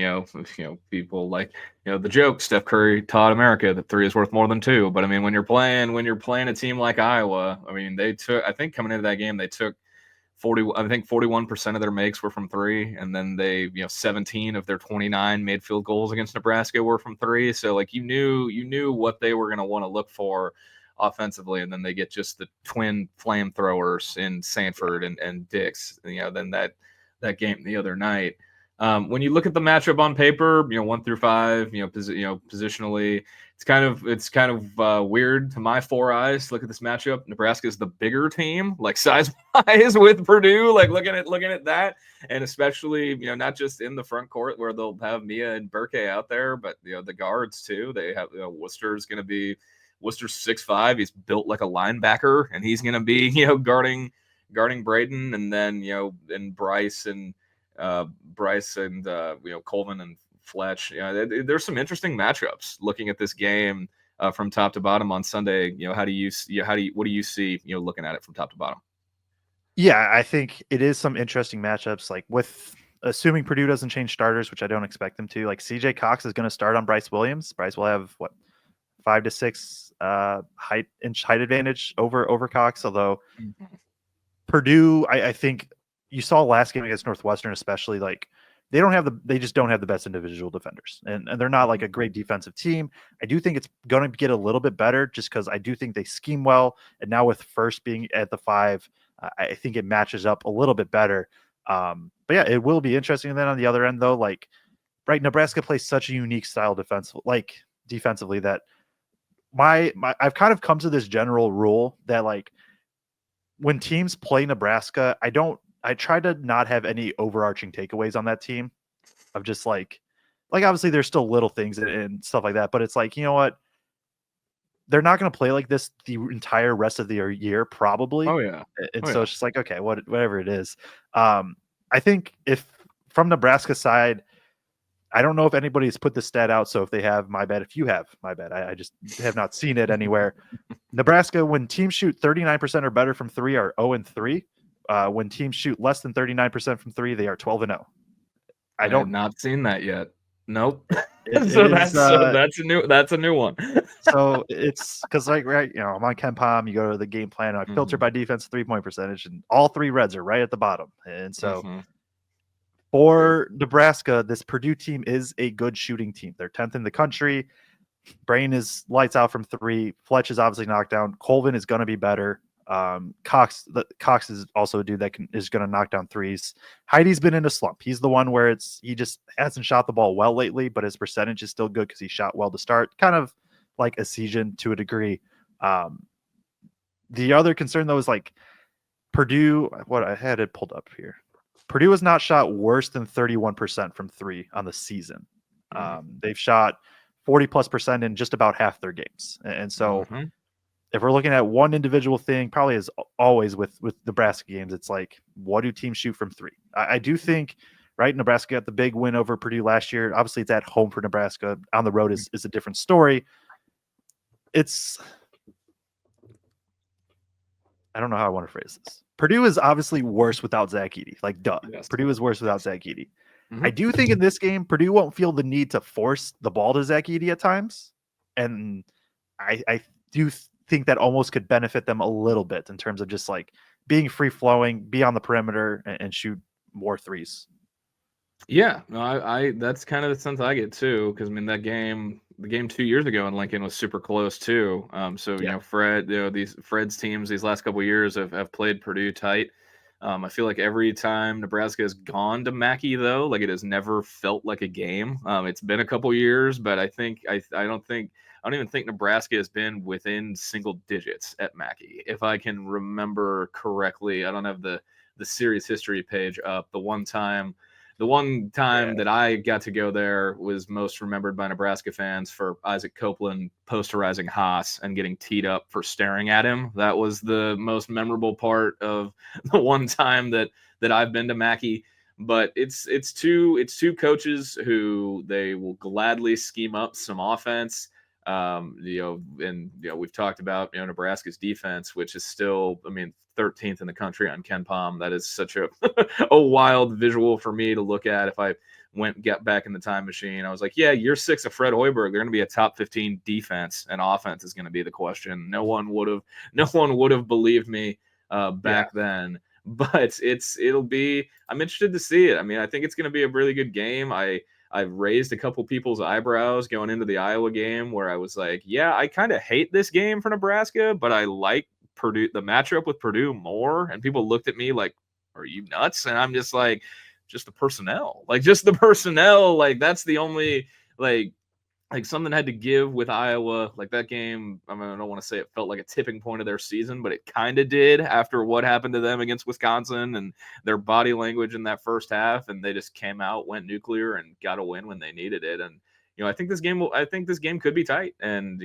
people like the joke Steph Curry taught America that 3 is worth more than 2. But I mean, when you're playing a team like Iowa, I mean, I think coming into that game they took 41% of their makes were from 3, and then 17 of their 29 made field goals against Nebraska were from 3. So like you knew what they were going to want to look for offensively, and then they get just the twin flamethrowers in Sanford and Dix. Then that game the other night. When you look at the matchup on paper, 1 through 5, positionally, it's kind of weird to my 4 eyes to look at this matchup. Nebraska is the bigger team, like size wise, with Purdue. Like looking at that, and especially not just in the front court where they'll have Mia and Burke out there, but the guards too. They have Worcester's 6'5". He's built like a linebacker, and he's going to be guarding Braden, and then and Bryce and Colvin and Fletch. There's some interesting matchups looking at this game from top to bottom on Sunday. What do you see looking at it from top to bottom? Yeah, I think it is some interesting matchups. Like with assuming Purdue doesn't change starters, which I don't expect them to. Like CJ Cox is going to start on Bryce Williams. Bryce will have 5 to 6 height advantage over Cox. Although Purdue, I think you saw last game against Northwestern, especially like they just don't have the best individual defenders, and they're not like a great defensive team. I do think it's going to get a little bit better just because I do think they scheme well, and now with First being at the 5, I think it matches up a little bit better. But yeah, it will be interesting. And then on the other end, though, like right, Nebraska plays such a unique style defensively that I've kind of come to this general rule that like when teams play Nebraska, I try to not have any overarching takeaways on that team of just like obviously there's still little things and stuff like that, but it's like, you know what? They're not going to play like this the entire rest of the year, probably. Oh yeah. So it's just like, okay, whatever it is. I think if from Nebraska side, I don't know if anybody's put the stat out. So if they have, my bad. If you have, my bad. I just have not seen it anywhere. Nebraska, when teams shoot 39% or better from 3, are 0-3. When teams shoot less than 39% from 3, they are 12-0. I have not seen that yet. Nope. That's a new one. So it's because like right, I'm on KenPom. You go to the game plan. I filter by defense 3-point percentage, and all 3 reds are right at the bottom. And so for Nebraska, this Purdue team is a good shooting team. They're 10th in the country. Brain is lights out from 3. Fletch is obviously knocked down. Colvin is going to be better. Cox is also a dude that is going to knock down 3s. Heidi's been in a slump. He's the one where he just hasn't shot the ball well lately, but his percentage is still good because he shot well to start. Kind of like a Asian to a degree. The other concern though is like Purdue. What I had it pulled up here. Purdue has not shot worse than 31% from 3 on the season. They've shot 40+% in just about half their games, and so. If we're looking at one individual thing, probably as always with Nebraska games, it's like, what do teams shoot from 3? I do think, right, Nebraska got the big win over Purdue last year. Obviously, it's at home for Nebraska. On the road is a different story. I don't know how I want to phrase this. Purdue is obviously worse without Zach Edey. Like, duh. Yes. Purdue is worse without Zach Edey. I do think in this game, Purdue won't feel the need to force the ball to Zach Edey at times. And I do think that almost could benefit them a little bit in terms of just like being free flowing, be on the perimeter and shoot more 3s. Yeah, no, I that's kind of the sense I get too, because I mean the game 2 years ago in Lincoln was super close too. So Yeah. Fred, these Fred's teams these last couple of years have played Purdue tight. I feel like every time Nebraska has gone to Mackey though, like it has never felt like a game. It's been a couple years, but I don't even think Nebraska has been within single digits at Mackey, if I can remember correctly. I don't have the series history page up. The one Yeah. time that I got to go there was most remembered by Nebraska fans for Isaac Copeland posterizing Haas and getting teed up for staring at him. That was the most memorable part of the one time that I've been to Mackey. But it's two coaches who they will gladly scheme up some offense. And we've talked about Nebraska's defense, which is still, I mean, 13th in the country on Ken Palm. That is such a a wild visual for me to look at. If I get back in the time machine, I was like, yeah, year 6 of Fred Hoiberg, they're going to be a top 15 defense, and offense is going to be the question. No one would have believed me Yeah. back then. But I'm interested to see it. I mean, I think it's going to be a really good game. I've raised a couple people's eyebrows going into the Iowa game where I was like, yeah, I kind of hate this game for Nebraska, but I like Purdue, the matchup with Purdue more. And people looked at me like, are you nuts? And I'm just like, just the personnel, like that's the only like something had to give with Iowa. Like that game, I mean, I don't want to say it felt like a tipping point of their season, but it kind of did after what happened to them against Wisconsin and their body language in that first half. And they just came out, went nuclear, and got a win when they needed it. And I think this game could be tight. And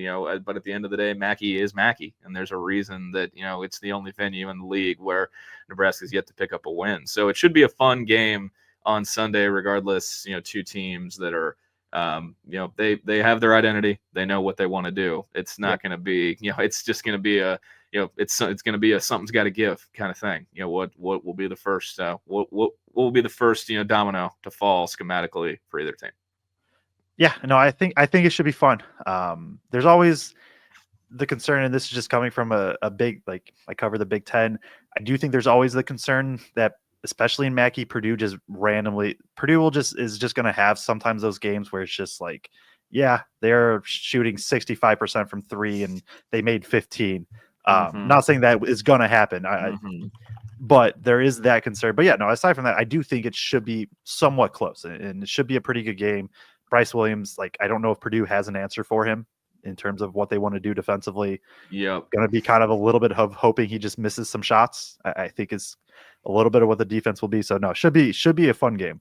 but at the end of the day, Mackey is Mackey, and there's a reason that it's the only venue in the league where Nebraska's yet to pick up a win. So it should be a fun game on Sunday, regardless. Two teams that are they have their identity. They know what they want to do. It's Yep. not going to be, it's just going to be a, it's going to be a something's got to give kind of thing. What will be the first, what will be the first, domino to fall schematically for either team. Yeah. No, I think it should be fun. There's always the concern, and this is just coming from a big, like I cover the Big Ten. I do think there's always the concern that, especially in Mackey, Purdue is just going to have sometimes those games where it's just like, yeah, they're shooting 65% from three and they made 15. Not saying that is going to happen. But there is that concern. But yeah, no, aside from that, I do think it should be somewhat close and it should be a pretty good game. Bryce Williams, like, I don't know if Purdue has an answer for him in terms of what they want to do defensively. Yep. Going to be kind of a little bit of hoping he just misses some shots. I think is a little bit of what the defense will be. So no, should be a fun game.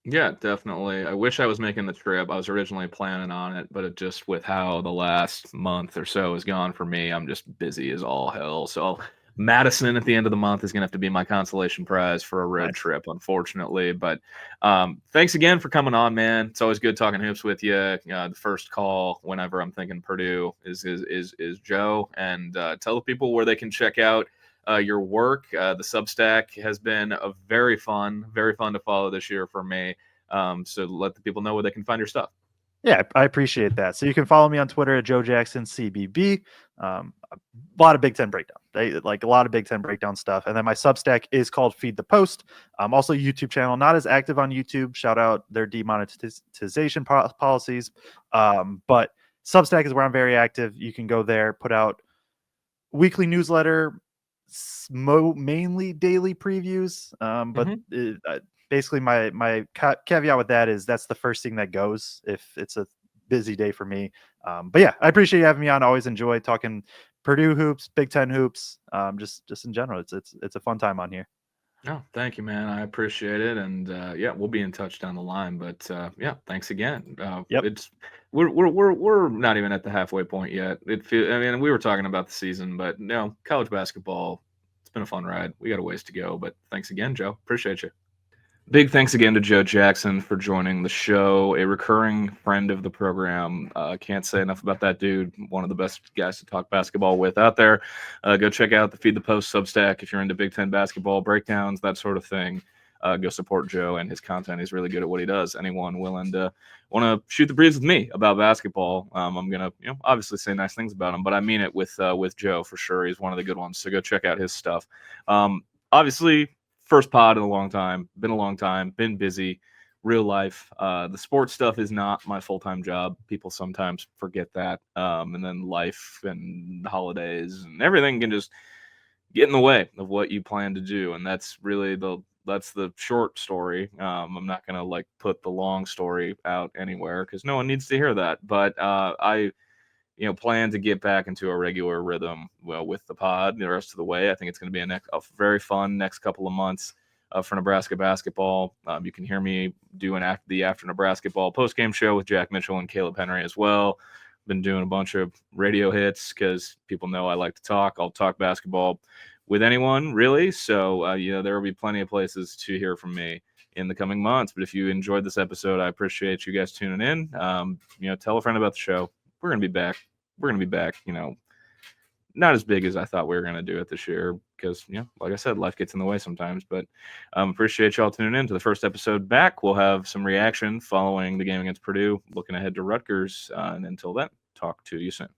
Yeah, definitely. I wish I was making the trip. I was originally planning on it, but it just with how the last month or so has gone for me, I'm just busy as all hell. So Madison at the end of the month is going to have to be my consolation prize for a road Nice. trip, unfortunately. But thanks again for coming on, man. It's always good talking hoops with you. The first call whenever I'm thinking Purdue is Joe, and tell the people where they can check out your work. The Substack has been a very fun to follow this year for me. So let the people know where they can find your stuff. Yeah, I appreciate that. So you can follow me on Twitter at Joe Jackson CBB. A lot of Big Ten breakdown, like a lot of Big Ten breakdown stuff. And then my Substack is called Feed the Post. Also YouTube channel, not as active on YouTube. Shout out their demonetization policies. But Substack is where I'm very active. You can go there, put out weekly newsletter, mainly daily previews. But basically my caveat with that is that's the first thing that goes if it's a busy day for me. But yeah, I appreciate you having me on. I always enjoy talking Purdue hoops, Big Ten hoops, just in general. It's a fun time on here. Oh, thank you, man. I appreciate it. And yeah, we'll be in touch down the line. But yeah, thanks again. Yep. It's we're not even at the halfway point yet. I mean, we were talking about the season, but no, college basketball. It's been a fun ride. We got a ways to go, but thanks again, Joe. Appreciate you. Big thanks again to Joe Jackson for joining the show, a recurring friend of the program. Can't say enough about that dude. One of the best guys to talk basketball with out there. Go check out the Feed the Post Substack if you're into Big Ten basketball breakdowns, that sort of thing. Go support Joe and his content. He's really good at what he does. Anyone willing to want to shoot the breeze with me about basketball, I'm gonna obviously say nice things about him, but I mean it with Joe for sure. He's one of the good ones. So go check out his stuff. Obviously, first pod in a long time. Been a long time. Been busy. Real life. The sports stuff is not my full-time job. People sometimes forget that. And then life and holidays and everything can just get in the way of what you plan to do. And that's really that's the short story. I'm not going to like put the long story out anywhere because no one needs to hear that. But I plan to get back into a regular rhythm with the pod the rest of the way. I think it's going to be a very fun next couple of months for Nebraska basketball. You can hear me doing the After Nebraska Ball post-game show with Jack Mitchell and Caleb Henry as well. Been doing a bunch of radio hits because people know I like to talk. I'll talk basketball with anyone, really. So, there will be plenty of places to hear from me in the coming months. But if you enjoyed this episode, I appreciate you guys tuning in. Tell a friend about the show. We're going to be back. We're going to be back, not as big as I thought we were going to do it this year because, like I said, life gets in the way sometimes. But appreciate y'all tuning in to the first episode back. We'll have some reaction following the game against Purdue, looking ahead to Rutgers. And until then, talk to you soon.